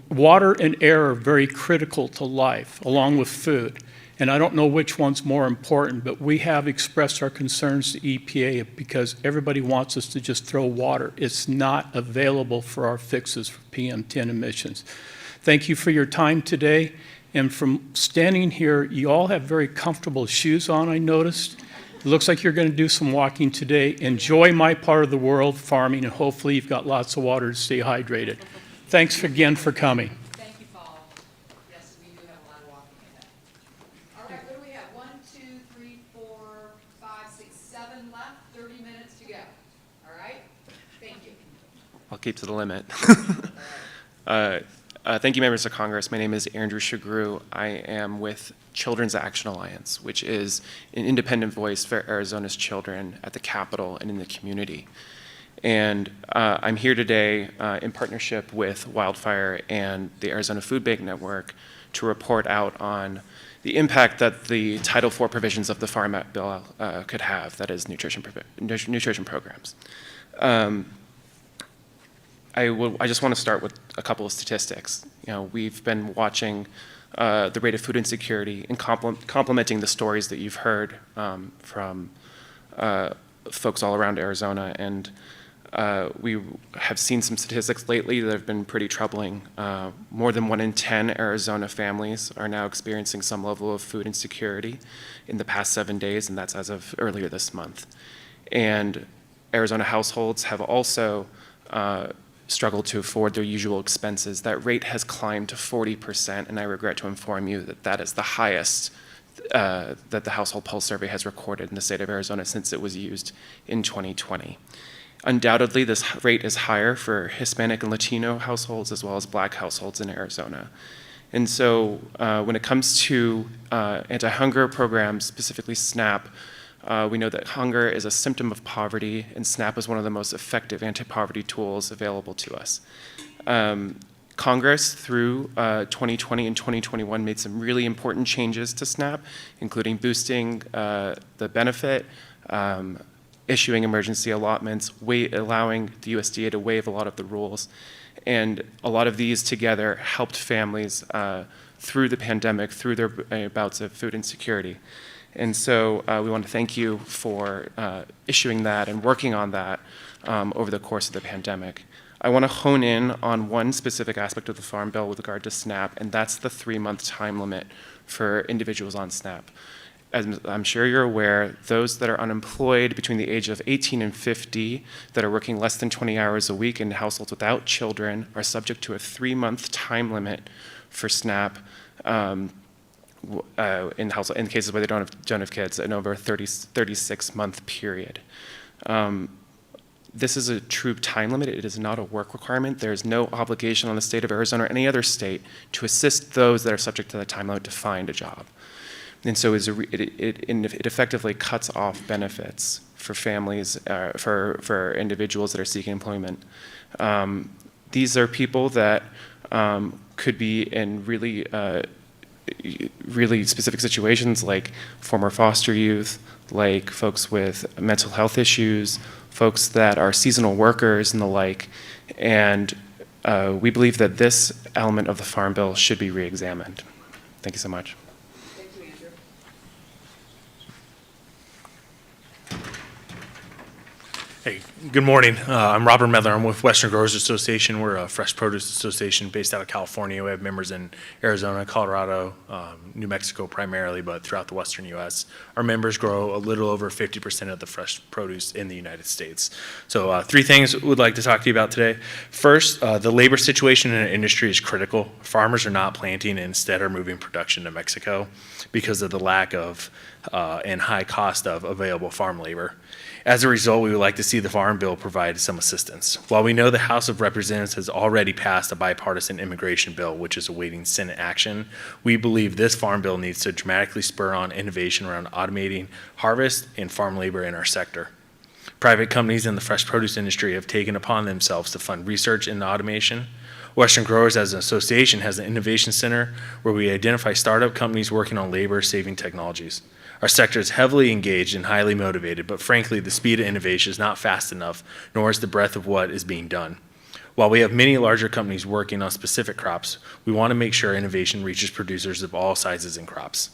Water and air are very critical to life, along with food. And I don't know which one's more important, but we have expressed our concerns to EPA because everybody wants us to just throw water. It's not available for our fixes for PM10 emissions. Thank you for your time today. And from standing here, you all have very comfortable shoes on, I noticed. It looks like you're going to do some walking today. Enjoy my part of the world, farming, and hopefully you've got lots of water to stay hydrated. Thanks again for coming. Thank you, Paul. Yes, we do have a lot of walking today. All right, what do we have? 1, 2, 3, 4, 5, 6, 7 left. 30 minutes to go. All right? Thank you. I'll keep to the limit. Thank you, members of Congress. My name is Andrew Shagru. I am with Children's Action Alliance, which is an independent voice for Arizona's children at the Capitol and in the community. And I'm here today in partnership with Wildfire and the Arizona Food Bank Network to report out on the impact that the Title IV provisions of the Farm Act bill could have, that is nutrition programs. I just want to start with a couple of statistics. You know, we've been watching the rate of food insecurity and complementing the stories that you've heard from folks all around Arizona. And we have seen some statistics lately that have been pretty troubling. More than 1 in 10 Arizona families are now experiencing some level of food insecurity in the past 7 days, and that's as of earlier this month. And Arizona households have also struggled to afford their usual expenses. That rate has climbed to 40%, and I regret to inform you that that is the highest that the Household Pulse Survey has recorded in the state of Arizona since it was used in 2020. Undoubtedly, this rate is higher for Hispanic and Latino households as well as Black households in Arizona. And so when it comes to anti-hunger programs, specifically SNAP, we know that hunger is a symptom of poverty, and SNAP is one of the most effective anti-poverty tools available to us. Congress, through 2020 and 2021, made some really important changes to SNAP, including boosting the benefit, issuing emergency allotments, allowing the USDA to waive a lot of the rules. And a lot of these together helped families through the pandemic, through their bouts of food insecurity. And so we want to thank you for issuing that and working on that over the course of the pandemic. I want to hone in on one specific aspect of the Farm Bill with regard to SNAP, and that's the 3-month time limit for individuals on SNAP. As I'm sure you're aware, those that are unemployed between the age of 18 and 50 that are working less than 20 hours a week in households without children are subject to a 3-month time limit for SNAP in cases where they don't have kids, and over a 36-month period. This is a true time limit. It is not a work requirement. There is no obligation on the state of Arizona or any other state to assist those that are subject to the time limit to find a job. And so it effectively cuts off benefits for families, for individuals that are seeking employment. These are people that could be in really, really specific situations, like former foster youth, like folks with mental health issues, folks that are seasonal workers and the like. And we believe that this element of the Farm Bill should be re-examined. Thank you so much. Hey, good morning. I'm Robert Medler. I'm with Western Growers Association. We're a fresh produce association based out of California. We have members in Arizona, Colorado, New Mexico primarily, but throughout the western U.S. Our members grow a little over 50% of the fresh produce in the United States. So 3 things we'd like to talk to you about today. First, the labor situation in our industry is critical. Farmers are not planting and instead are moving production to Mexico because of the lack of and high cost of available farm labor. As a result, we would like to see the Farm Bill provide some assistance. While we know the House of Representatives has already passed a bipartisan immigration bill, which is awaiting Senate action, we believe this Farm Bill needs to dramatically spur on innovation around automating harvest and farm labor in our sector. Private companies in the fresh produce industry have taken upon themselves to fund research into automation. Western Growers as an association has an innovation center where we identify startup companies working on labor-saving technologies. Our sector is heavily engaged and highly motivated, but frankly, the speed of innovation is not fast enough, nor is the breadth of what is being done. While we have many larger companies working on specific crops, we want to make sure innovation reaches producers of all sizes and crops.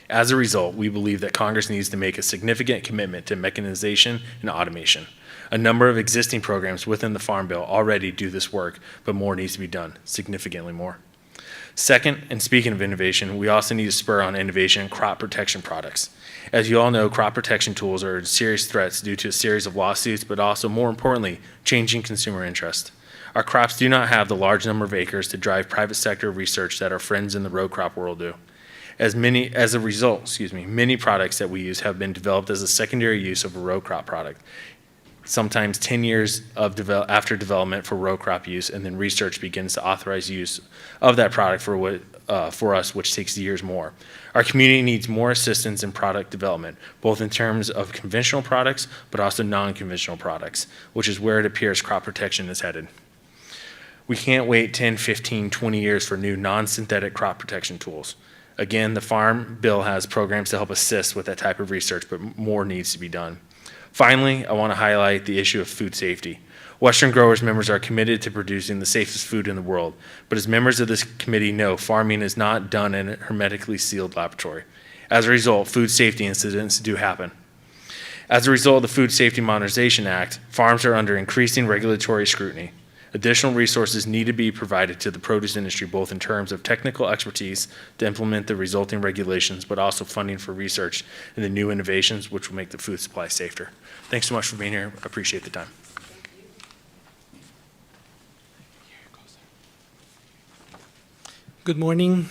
As a result, we believe that Congress needs to make a significant commitment to mechanization and automation. A number of existing programs within the Farm Bill already do this work, but more needs to be done, significantly more. Second, and speaking of innovation, we also need to spur on innovation in crop protection products. As you all know, crop protection tools are serious threats due to a series of lawsuits, but also, more importantly, changing consumer interest. Our crops do not have the large number of acres to drive private sector research that our friends in the row crop world do. As a result, many products that we use have been developed as a secondary use of a row crop product. Sometimes 10 years after development for row crop use, and then research begins to authorize use of that product for us, which takes years more. Our community needs more assistance in product development, both in terms of conventional products, but also non-conventional products, which is where it appears crop protection is headed. We can't wait 10, 15, 20 years for new non-synthetic crop protection tools. Again, the Farm Bill has programs to help assist with that type of research, but more needs to be done. Finally, I want to highlight the issue of food safety. Western Growers members are committed to producing the safest food in the world, but as members of this committee know, farming is not done in a hermetically sealed laboratory. As a result, food safety incidents do happen. As a result of the Food Safety Modernization Act, farms are under increasing regulatory scrutiny. Additional resources need to be provided to the produce industry, both in terms of technical expertise to implement the resulting regulations, but also funding for research and the new innovations which will make the food supply safer. Thanks so much for being here. I appreciate the time. Good morning,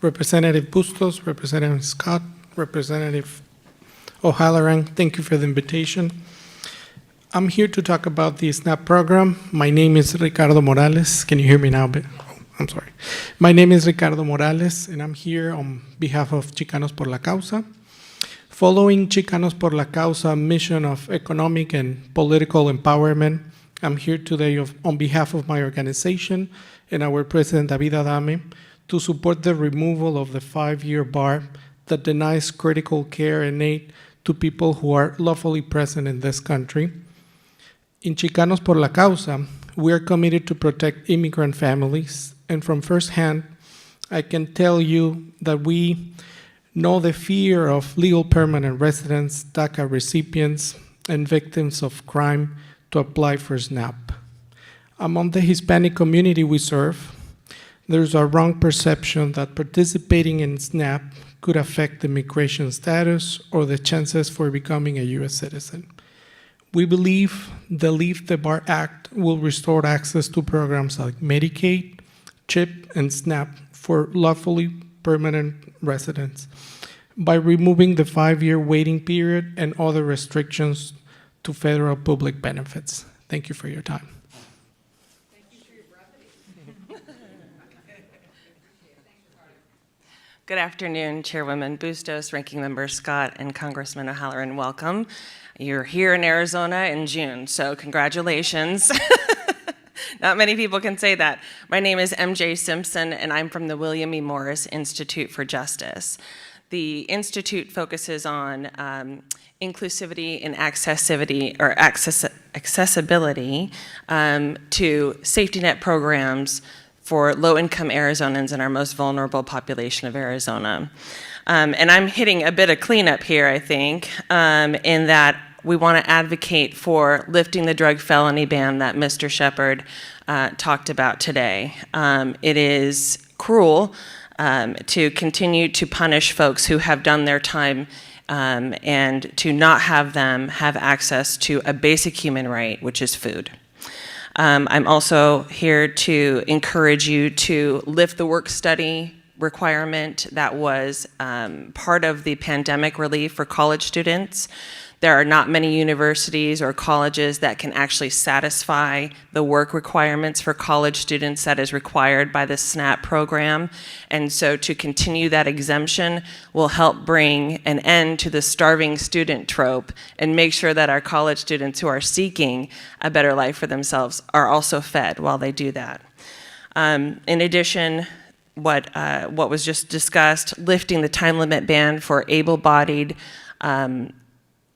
Representative Bustos, Representative Scott, Representative O'Halloran. Thank you for the invitation. I'm here to talk about the SNAP program. My name is Ricardo Morales. Can you hear me now? I'm sorry. My name is Ricardo Morales, and I'm here on behalf of Chicanos por la Causa. Following Chicanos por la Causa mission of economic and political empowerment, I'm here today on behalf of my organization and our president, David Adame, to support the removal of the 5-year bar that denies critical care and aid to people who are lawfully present in this country. In Chicanos por la Causa, we are committed to protect immigrant families, and from firsthand, I can tell you that we know the fear of legal permanent residents, DACA recipients, and victims of crime to apply for SNAP. Among the Hispanic community we serve, there's a wrong perception that participating in SNAP could affect immigration status or the chances for becoming a U.S. citizen. We believe the Leave the Bar Act will restore access to programs like Medicaid, CHIP, and SNAP for lawfully permanent residents by removing the 5-year waiting period and other restrictions to federal public benefits. Thank you for your time. Thank you for your brevity. Good afternoon, Chairwoman Bustos, Ranking Member Scott, and Congressman O'Halloran. Welcome. You're here in Arizona in June, so congratulations. Not many people can say that. My name is MJ Simpson, and I'm from the William E. Morris Institute for Justice. The Institute focuses on inclusivity and accessibility to safety net programs for low-income Arizonans and our most vulnerable population of Arizona. And I'm hitting a bit of cleanup here, I think, in that we want to advocate for lifting the drug felony ban that Mr. Shepard talked about today. It is cruel to continue to punish folks who have done their time and to not have them have access to a basic human right, which is food. I'm also here to encourage you to lift the work study requirement that was part of the pandemic relief for college students. There are not many universities or colleges that can actually satisfy the work requirements for college students that is required by the SNAP program. And so to continue that exemption will help bring an end to the starving student trope and make sure that our college students who are seeking a better life for themselves are also fed while they do that. In addition, what was just discussed, lifting the time limit ban for able-bodied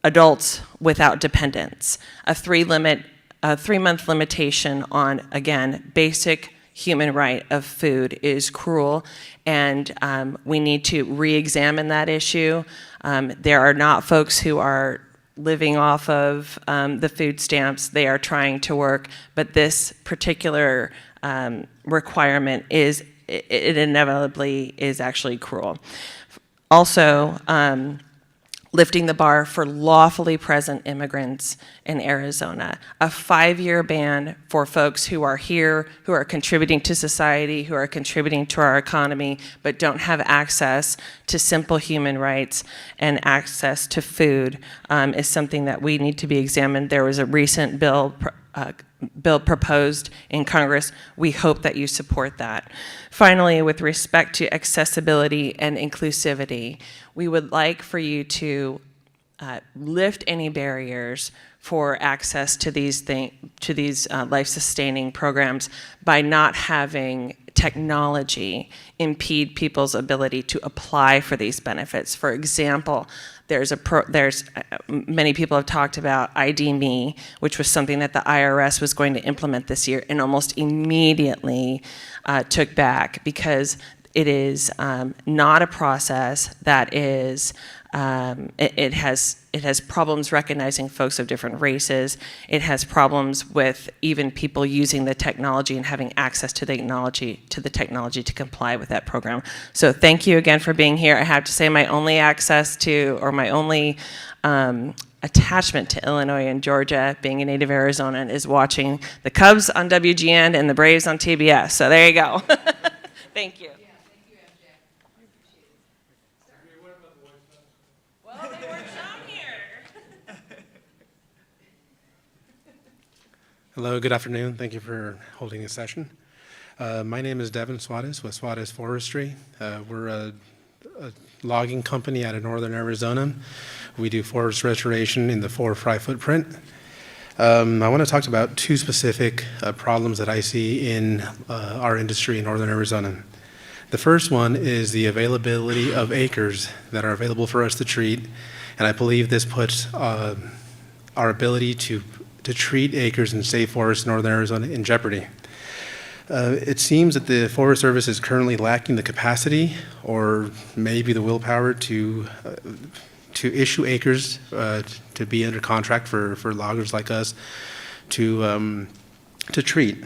adults without dependents, a 3-month limitation on, again, basic human right of food is cruel, and we need to re-examine that issue. There are not folks who are living off of the food stamps. They are trying to work, but this particular requirement it inevitably is actually cruel. Also, lifting the bar for lawfully present immigrants in Arizona. A 5-year ban for folks who are here, who are contributing to society, who are contributing to our economy, but don't have access to simple human rights and access to food is something that we need to be examined. There was a recent bill proposed in Congress. We hope that you support that. Finally, with respect to accessibility and inclusivity, we would like for you to lift any barriers for access to these life-sustaining programs by not having technology impede people's ability to apply for these benefits. For example, many people have talked about ID.me, which was something that the IRS was going to implement this year and almost immediately took back because it is not a process that is, it has problems recognizing folks of different races. It has problems with even people using the technology and having access to the technology to comply with that program. So thank you again for being here. I have to say my only attachment to Illinois and Georgia, being a native Arizonan, is watching the Cubs on WGN and the Braves on TBS. So there you go. Thank you. Hello, good afternoon. Thank you for holding this session. My name is Devin Suarez with Suarez Forestry. We're a logging company out of northern Arizona. We do forest restoration in the 4-fry footprint. I want to talk about 2 specific problems that I see in our industry in northern Arizona. The first one is the availability of acres that are available for us to treat, and I believe this puts our ability to treat acres and save forests in northern Arizona in jeopardy. It seems that the Forest Service is currently lacking the capacity or maybe the willpower to issue acres to be under contract for loggers like us to treat.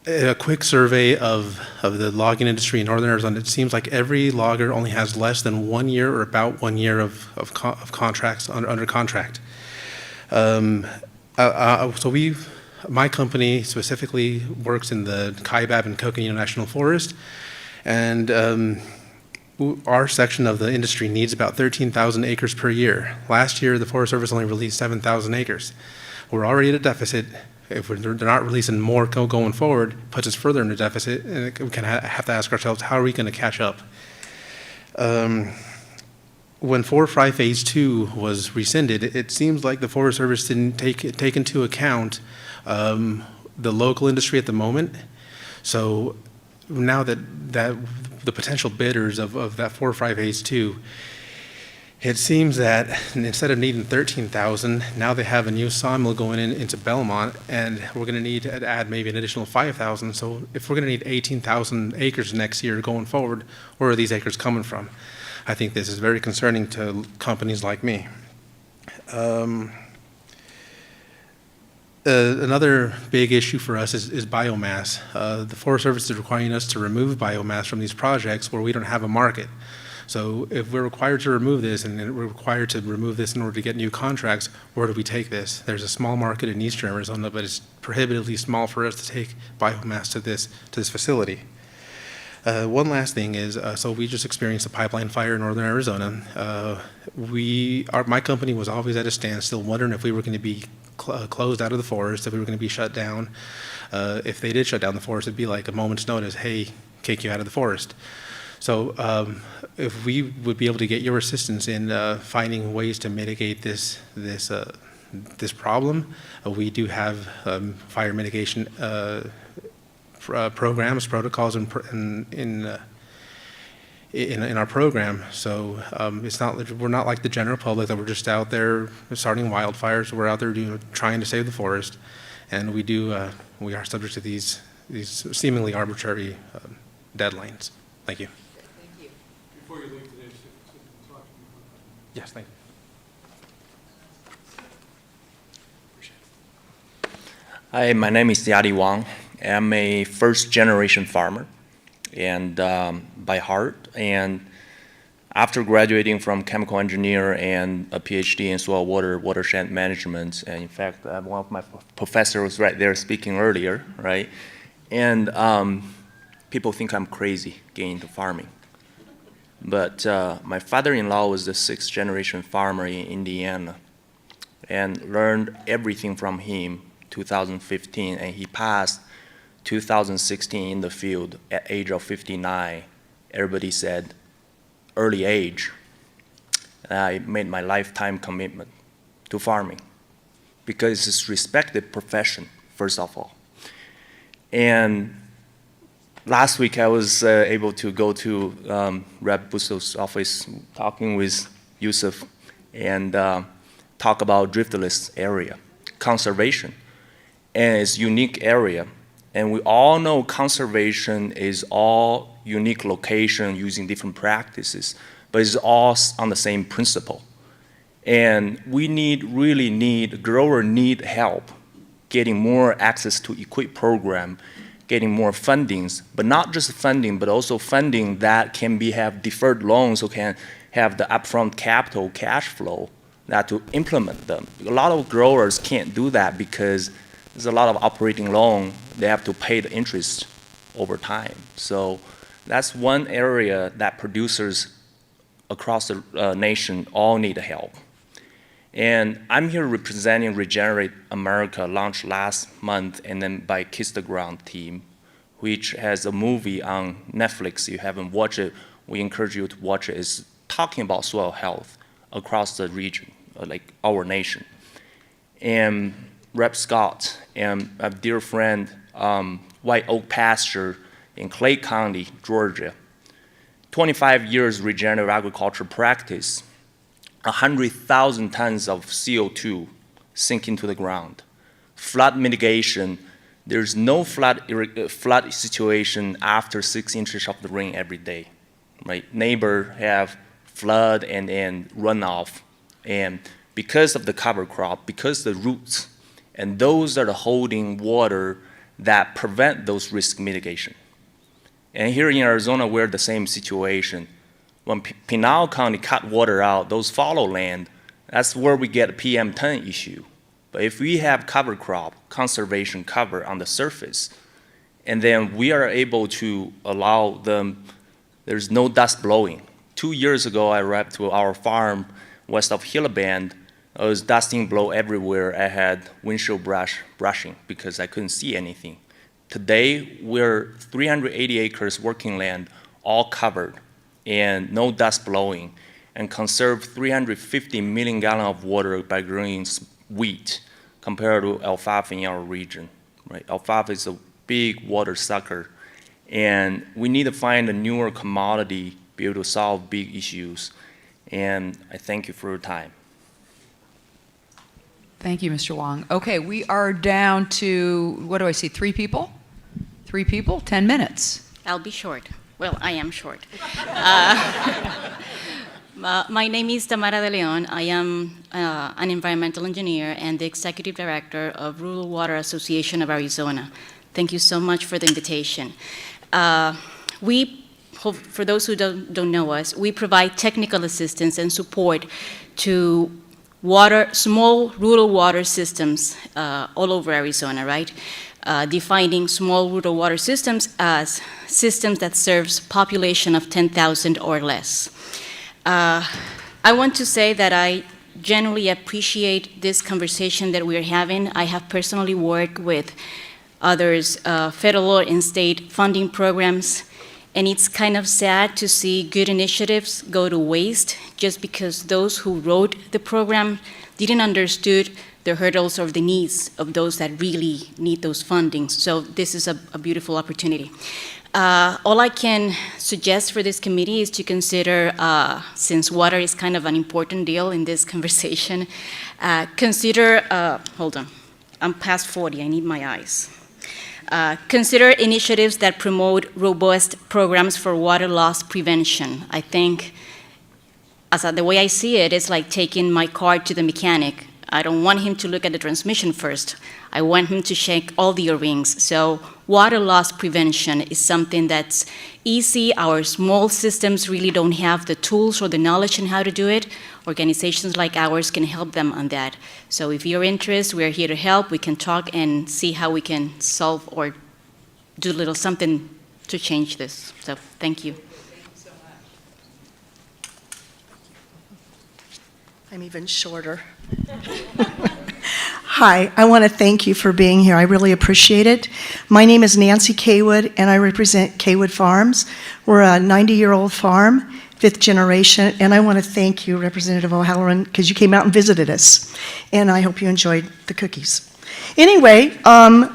A quick survey of the logging industry in northern Arizona, it seems like every logger only has less than 1 year or about 1 year of contracts under contract. My company specifically works in the Kaibab and Coconino National Forest, and our section of the industry needs about 13,000 acres per year. Last year, the Forest Service only released 7,000 acres. We're already at a deficit. If they're not releasing more going forward, it puts us further in a deficit, and we can have to ask ourselves, how are we going to catch up? when 4-5 Phase 2 was rescinded, it seems like the Forest Service didn't take into account the local industry at the moment. So now that the potential bidders of that 4-5 Phase 2, it seems that instead of needing 13,000, now they have a new sawmill going into Belmont, and we're going to need to add maybe an additional 5,000. So if we're going to need 18,000 acres next year going forward, where are these acres coming from? I think this is very concerning to companies like me. Another big issue for us is biomass. The Forest Service is requiring us to remove biomass from these projects where we don't have a market. So if we're required to remove this, and we're required to remove this in order to get new contracts, where do we take this? There's a small market in eastern Arizona, but it's prohibitively small for us to take biomass to this facility. One last thing is, so we just experienced a pipeline fire in northern Arizona. My company was always at a standstill, wondering if we were going to be closed out of the forest, if we were going to be shut down. If they did shut down the forest, it'd be like a moment's notice, hey, kick you out of the forest. So if we would be able to get your assistance in finding ways to mitigate this problem, we do have fire mitigation programs, protocols in our program. So we're not like the general public that we're just out there starting wildfires. We're out there trying to save the forest, and we are subject to these seemingly arbitrary deadlines. Thank you. Before you leave today, talk to me. Yes, thank you. Hi, my name is Yadi Wang. I'm a first-generation farmer, and by heart. And after graduating from chemical engineer and a PhD in soil watershed management, and in fact, one of my professors was right there speaking earlier, right? And people think I'm crazy getting into farming. But my father-in-law was the 6th-generation farmer in Indiana, and learned everything from him 2015, and he passed 2016 in the field at age of 59. Everybody said early age. And I made my lifetime commitment to farming because it's a respected profession, first of all. And last week I was able to go to Rep. Busso's office talking with Yusuf and talk about driftless area, conservation. And it's a unique area. And we all know conservation is all unique location using different practices, but it's all on the same principle. And we grower need help getting more access to equip program, getting more fundings, but not just funding, but also funding that can have deferred loans, so can have the upfront capital cash flow that to implement them. A lot of growers can't do that because there's a lot of operating loan. They have to pay the interest over time. So that's one area that producers across the nation all need help. And I'm here representing Regenerate America, launched last month, and then by Kiss the Ground team, which has a movie on Netflix. If you haven't watched it, we encourage you to watch it. It's talking about soil health across the region, like our nation. And Rep. Scott and a dear friend, White Oak Pasture in Clay County, Georgia. 25 years regenerative agriculture practice, 100,000 tons of CO2 sinking to the ground. Flood mitigation, there's no flood situation after 6 inches of the rain every day. Right? Neighbor have flood and runoff, and because of the cover crop, because the roots, and those are the holding water that prevent those risk mitigation. And here in Arizona, we're the same situation. When Pinal County cut water out, those fallow land, that's where we get a PM10 issue. But if we have cover crop, conservation cover on the surface, and then we are able to allow them, there's no dust blowing. 2 years ago, I repped to our farm west of Hillaband. It was dusting blow everywhere. I had windshield brushing because I couldn't see anything. Today, we're 380 acres working land, all covered, and no dust blowing. and conserve 350 million gallons of water by growing wheat compared to alfalfa in our region. Right? Alfalfa is a big water sucker, and we need to find a newer commodity, be able to solve big issues. And I thank you for your time. Thank you, Mr. Wong. Okay, we are down to, what do I see, 3 people? 3 people, 10 minutes. I'll be short. Well, I am short. My name is Tamara de Leon. I am an environmental engineer and the executive director of Rural Water Association of Arizona. Thank you so much for the invitation. For those who don't know us, we provide technical assistance and support to small rural water systems all over Arizona, right? Defining small rural water systems as systems that serves population of 10,000 or less. I want to say that I genuinely appreciate this conversation that we're having. I have personally worked with others, federal and state funding programs, and it's kind of sad to see good initiatives go to waste just because those who wrote the program didn't understood the hurdles or the needs of those that really need those fundings. So this is a beautiful opportunity. All I can suggest for this committee is to consider, since water is kind of an important deal in this conversation, hold on, I'm past 40, I need my eyes. Consider initiatives that promote robust programs for water loss prevention. I think, the way I see it, it's like taking my car to the mechanic. I don't want him to look at the transmission first. I want him to check all the O-rings. So water loss prevention is something that's easy. Our small systems really don't have the tools or the knowledge on how to do it. Organizations like ours can help them on that. So if you're interested, we're here to help. We can talk and see how we can solve or do a little something to change this. So thank you. I'm even shorter. Hi, I want to thank you for being here. I really appreciate it. My name is Nancy Kaywood, and I represent Kaywood Farms. We're a 90-year-old farm, 5th generation, and I want to thank you, Representative O'Halloran, because you came out and visited us, and I hope you enjoyed the cookies. Anyway,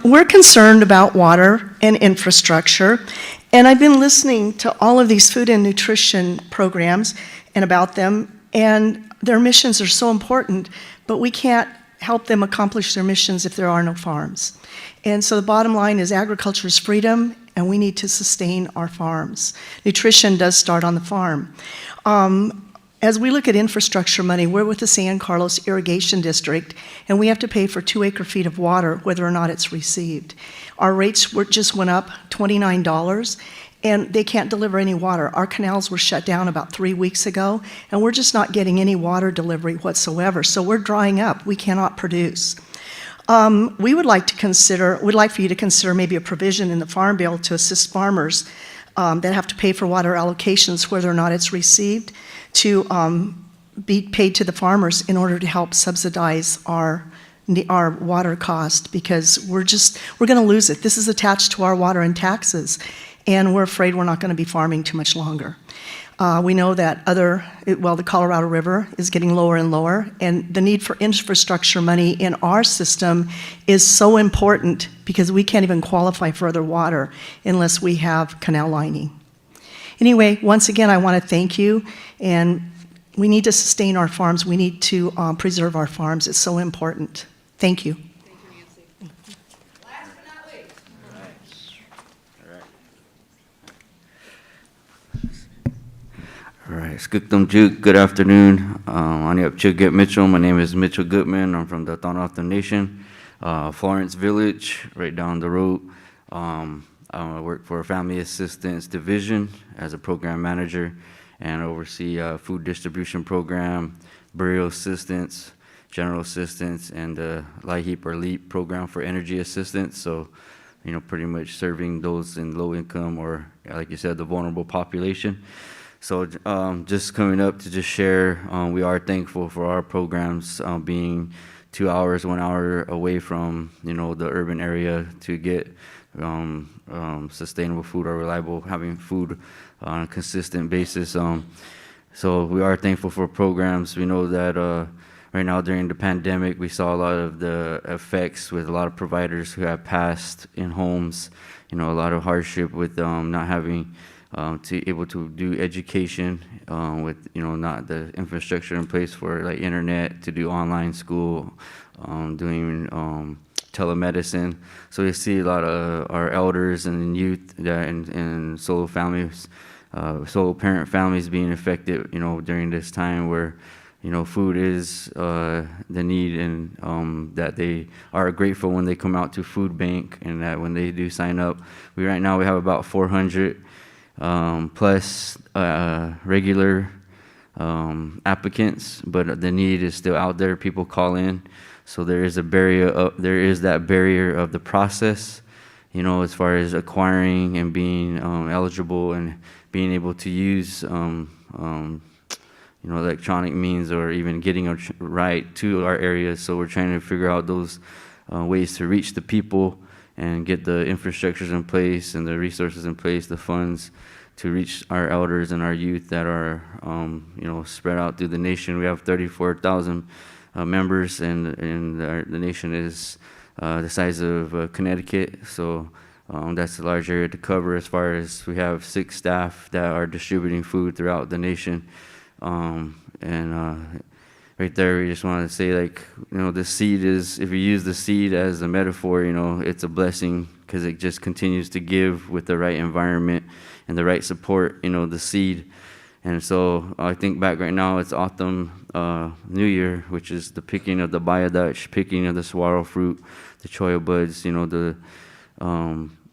we're concerned about water and infrastructure, and I've been listening to all of these food and nutrition programs and about them, and their missions are so important, but we can't help them accomplish their missions if there are no farms. And so the bottom line is agriculture is freedom, and we need to sustain our farms. Nutrition does start on the farm. As we look at infrastructure money, we're with the San Carlos Irrigation District, and we have to pay for 2 acre-feet of water, whether or not it's received. Our rates just went up $29, and they can't deliver any water. Our canals were shut down about 3 weeks ago, and we're just not getting any water delivery whatsoever. So we're drying up. We cannot produce. We'd like for you to consider maybe a provision in the Farm Bill to assist farmers that have to pay for water allocations, whether or not it's received, to be paid to the farmers in order to help subsidize our water cost, because we're going to lose it. This is attached to our water and taxes, and we're afraid we're not going to be farming too much longer. We know that the Colorado River is getting lower and lower, and the need for infrastructure money in our system is so important because we can't even qualify for other water unless we have canal lining. Anyway, once again, I want to thank you, and we need to sustain our farms. We need to preserve our farms. It's so important. Thank you. All right, good afternoon. Mitchell. My name is Mitchell Goodman. I'm from the Tohono Nation, Florence Village, right down the road. I work for a Family Assistance Division as a program manager and oversee food distribution program, burial assistance, general assistance, and the LIHEAP or LEAP program for energy assistance. So, pretty much serving those in low income or, like you said, the vulnerable population. So just coming up to just share, we are thankful for our programs being 2 hours, 1 hour away from, the urban area to get sustainable food or having food on a consistent basis. So we are thankful for programs. We know that right now during the pandemic, we saw a lot of the effects with a lot of providers who have passed in homes, a lot of hardship with not having to able to do education with, not the infrastructure in place for like internet to do online school, doing telemedicine. So we see a lot of our elders and youth that and solo families, solo parent families being affected, during this time where, food is the need, and that they are grateful when they come out to food bank, and that when they do sign up, right now we have about 400 plus regular applicants, but the need is still out there. People call in, so there is a barrier. There is that barrier of the process, as far as acquiring and being eligible and being able to use electronic means, or even getting a ride to our areas. So we're trying to figure out those ways to reach the people and get the infrastructures in place and the resources in place, the funds to reach our elders and our youth that are, spread out through the nation. We have 34,000 members, and the nation is the size of Connecticut. So that's a large area to cover. As far as we have 6 staff that are distributing food throughout the nation. Right there, we just want to say, the seed is, if you use the seed as a metaphor, it's a blessing because it just continues to give with the right environment and the right support, the seed. And so I think back right now, it's autumn, New Year, which is the picking of the Dutch, picking of the saguaro fruit, the cholla buds,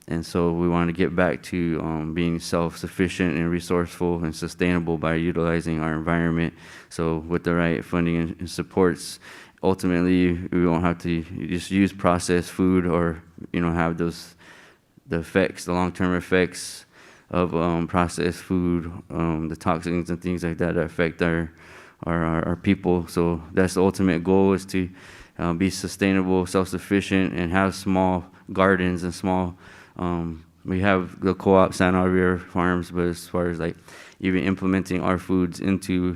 and so we want to get back to being self-sufficient and resourceful and sustainable by utilizing our environment. So with the right funding and supports, ultimately we won't have to just use processed food or have the effects, the long-term effects of processed food, the toxins and things like that affect our people. So that's the ultimate goal, is to be sustainable, self-sufficient, and have small gardens and small. We have the co-op Santa Maria Farms, but as far as even implementing our foods into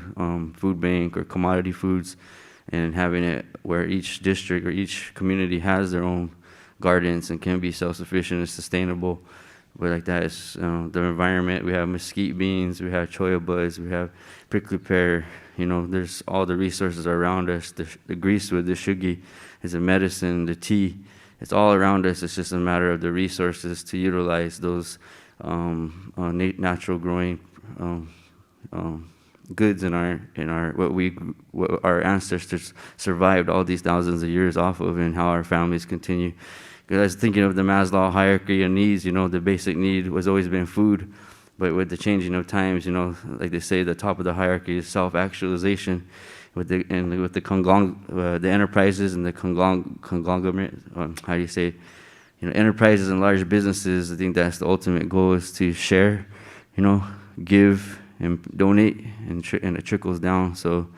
food bank or commodity foods, and having it where each district or each community has their own gardens and can be self-sufficient and sustainable. But that is the environment. We have mesquite beans, we have cholla buds, we have prickly pear. There's all the resources around us. The greasewood, the shugi is a medicine, the tea. It's all around us. It's just a matter of the resources to utilize those natural growing goods in our what our ancestors survived all these thousands of years off of, and how our families continue. Because I was thinking of the Maslow hierarchy of needs. The basic need was always been food, but with the changing of times, like they say, the top of the hierarchy is self-actualization. With the enterprises and the conglomerate, how do you say, enterprises and large businesses. I think that's the ultimate goal, is to share, give and donate, and it trickles down. So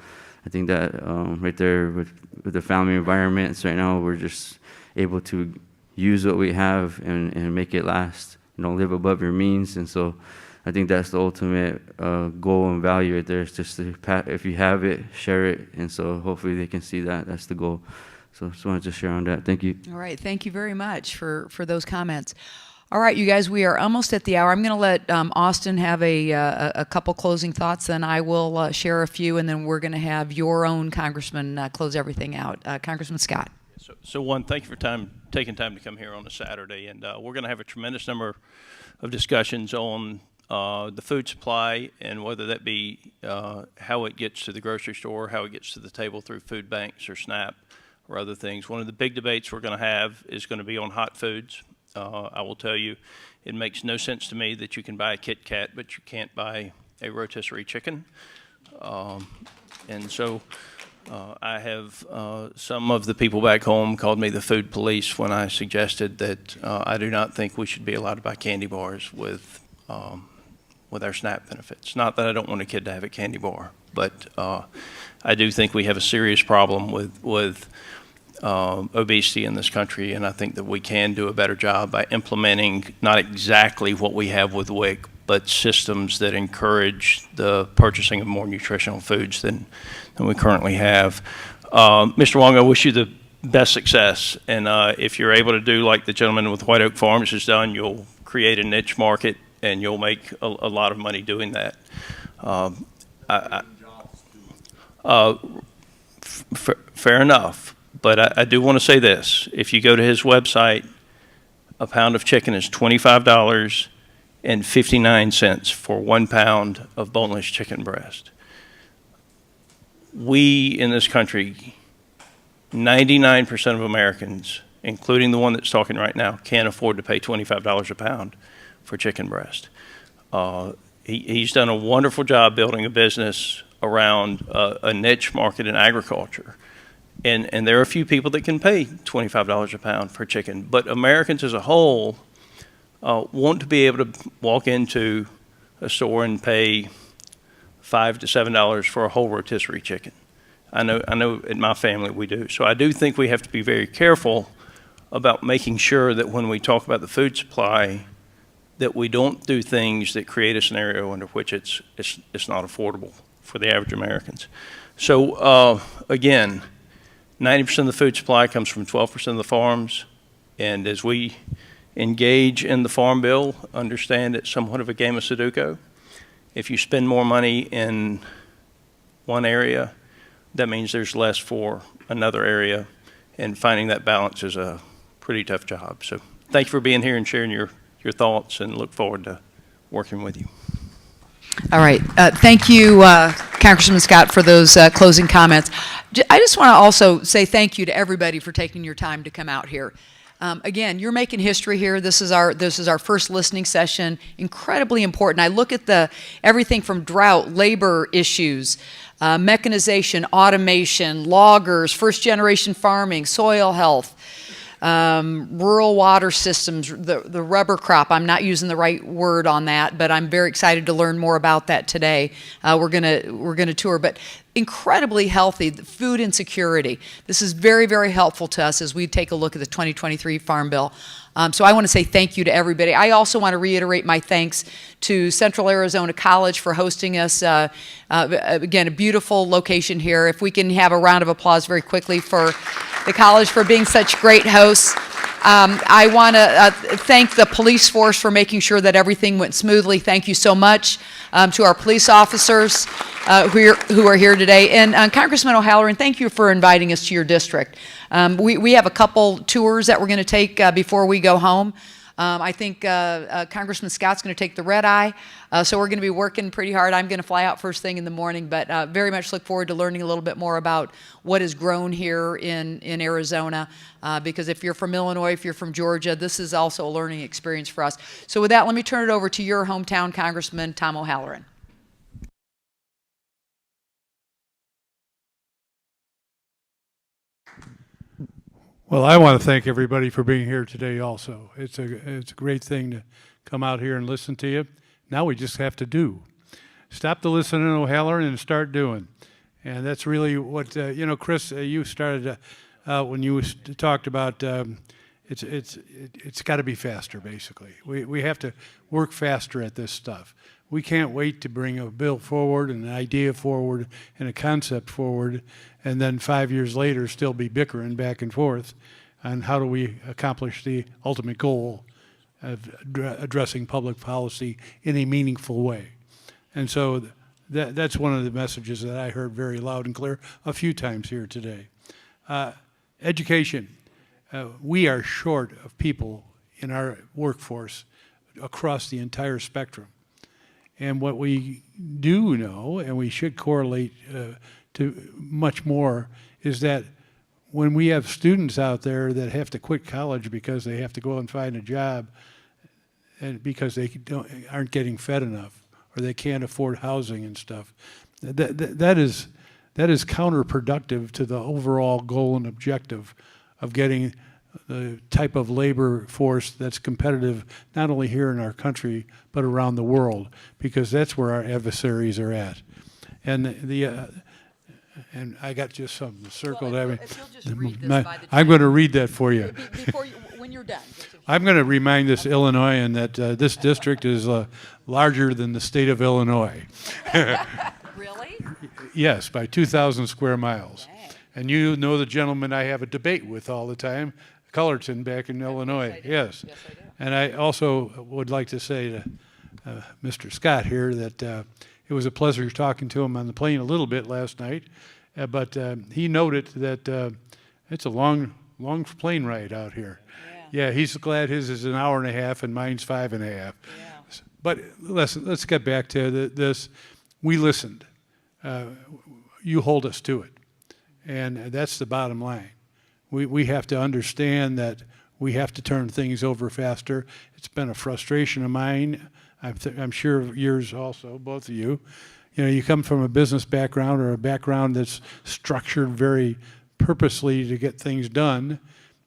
I think that right there with the family environments right now, we're just able to use what we have and make it last. Live above your means. And so I think that's the ultimate goal and value right there. It's just if you have it, share it. And so hopefully they can see that. That's the goal. So just wanted to share on that. Thank you. All right. Thank you very much for those comments. All right, you guys, we are almost at the hour. I'm going to let Austin have a couple closing thoughts, then I will share a few, and then we're going to have your own congressman close everything out. Congressman Scott. So one, thank you for taking time to come here on a Saturday, and we're going to have a tremendous number of discussions on the food supply, and whether that be how it gets to the grocery store, how it gets to the table through food banks or SNAP or other things. One of the big debates we're going to have is going to be on hot foods. I will tell you, it makes no sense to me that you can buy a Kit Kat, but you can't buy a rotisserie chicken. And so I have some of the people back home called me the food police when I suggested that I do not think we should be allowed to buy candy bars with our SNAP benefits. Not that I don't want a kid to have a candy bar, but I do think we have a serious problem with obesity in this country, and I think that we can do a better job by implementing not exactly what we have with WIC, but systems that encourage the purchasing of more nutritional foods than we currently have. Mr. Wong, I wish you the best success, and if you're able to do like the gentleman with White Oak Farms has done, you'll create a niche market and you'll make a lot of money doing that. Fair enough, but I do want to say this. If you go to his website, a pound of chicken is $25.59 for 1 pound of boneless chicken breast. We in this country, 99% of Americans, including the one that's talking right now, can't afford to pay $25 a pound for chicken breast. He's done a wonderful job building a business around a niche market in agriculture. And there are a few people that can pay $25 a pound for chicken, but Americans as a whole want to be able to walk into a store and pay $5 to $7 for a whole rotisserie chicken. I know in my family we do. So I do think we have to be very careful about making sure that when we talk about the food supply, that we don't do things that create a scenario under which it's not affordable for the average Americans. So again, 90% of the food supply comes from 12% of the farms, and as we engage in the Farm Bill, understand it's somewhat of a game of Sudoku. If you spend more money in one area, that means there's less for another area, and finding that balance is a pretty tough job. So thank you for being here and sharing your thoughts, and look forward to working with you. All right. Thank you, Congressman Scott, for those closing comments. I just want to also say thank you to everybody for taking your time to come out here. Again, you're making history here. This is our first listening session. Incredibly important. I look at everything from drought, labor issues, mechanization, automation, loggers, first-generation farming, soil health, rural water systems, the rubber crop. I'm not using the right word on that, but I'm very excited to learn more about that today. We're gonna tour, but incredibly healthy, food insecurity. This is very, very helpful to us as we take a look at the 2023 Farm Bill. So I want to say thank you to everybody. I also want to reiterate my thanks to Central Arizona College for hosting us. Again, a beautiful location here. If we can have a round of applause very quickly for the college for being such great hosts. I want to thank the police force for making sure that everything went smoothly. Thank you so much to our police officers who are here today. And Congressman O'Halloran, thank you for inviting us to your district. We have a couple tours that we're going to take before we go home. I think Congressman Scott's going to take the red eye, so we're going to be working pretty hard. I'm going to fly out first thing in the morning, but very much look forward to learning a little bit more about what is grown here in Arizona, because if you're from Illinois, if you're from Georgia, this is also a learning experience for us. So with that, let me turn it over to your hometown Congressman, Tom O'Halloran. Well, I want to thank everybody for being here today also. It's a great thing to come out here and listen to you. Now we just have to do. Stop the listening to O'Halloran and start doing. And that's really what, Chris, you started when you talked about it's got to be faster, basically. We have to work faster at this stuff. We can't wait to bring a bill forward, and an idea forward, and a concept forward, and then 5 years later still be bickering back and forth on how do we accomplish the ultimate goal of addressing public policy in a meaningful way. And so that's one of the messages that I heard very loud and clear a few times here today. Education. We are short of people in our workforce across the entire spectrum. And what we do know, and we should correlate to much more, is that when we have students out there that have to quit college because they have to go and find a job, and because they aren't getting fed enough, or they can't afford housing and stuff, that is counterproductive to the overall goal and objective of getting the type of labor force that's competitive not only here in our country but around the world, because that's where our adversaries are at. And and I got just something circled. Well, I'm going to read going to read that for you. When you're done. I'm going to remind this Illinoisan that this district is larger than the state of Illinois. Really? Yes, by 2,000 square miles. And you know the gentleman I have a debate with all the time, Cullerton, back in Illinois. Yes. Yes, I do. And I also would like to say to Mr. Scott here that it was a pleasure talking to him on the plane a little bit last night, but he noted that it's a long plane ride out here. Yeah, he's glad his is an hour and a half and mine's 5.5. Yeah. But let's get back to this. We listened. You hold us to it. And that's the bottom line. We have to understand that we have to turn things over faster. It's been a frustration of mine. I'm sure of yours also, both of you. You know, you come from a business background or a background that's structured very purposely to get things done,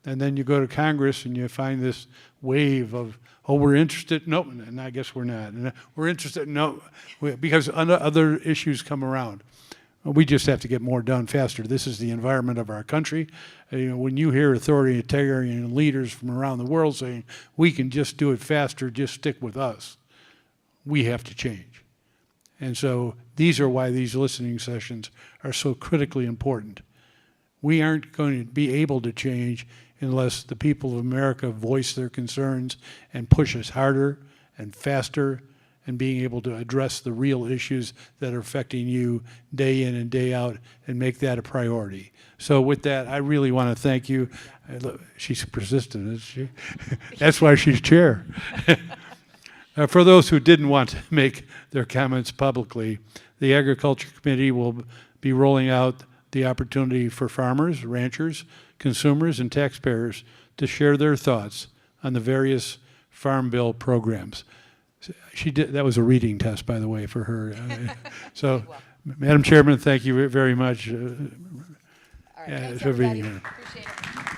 and then you go to Congress and you find this wave of, oh, we're interested. No, and I guess we're not. And we're interested. No, because other issues come around. We just have to get more done faster. This is the environment of our country. You know, when you hear authoritarian leaders from around the world saying, we can just do it faster, just stick with us, we have to change. And so these are why these listening sessions are so critically important. We aren't going to be able to change unless the people of America voice their concerns and push us harder and faster and being able to address the real issues that are affecting you day in and day out and make that a priority. So with that, I really want to thank you. She's persistent, isn't she? That's why she's chair. For those who didn't want to make their comments publicly, the Agriculture Committee will be rolling out the opportunity for farmers, ranchers, consumers, and taxpayers to share their thoughts on the various Farm Bill programs. She did. That was a reading test, by the way, for her. So, Madam Chairman, thank you very much All right, thanks, for being everybody. here. Appreciate it.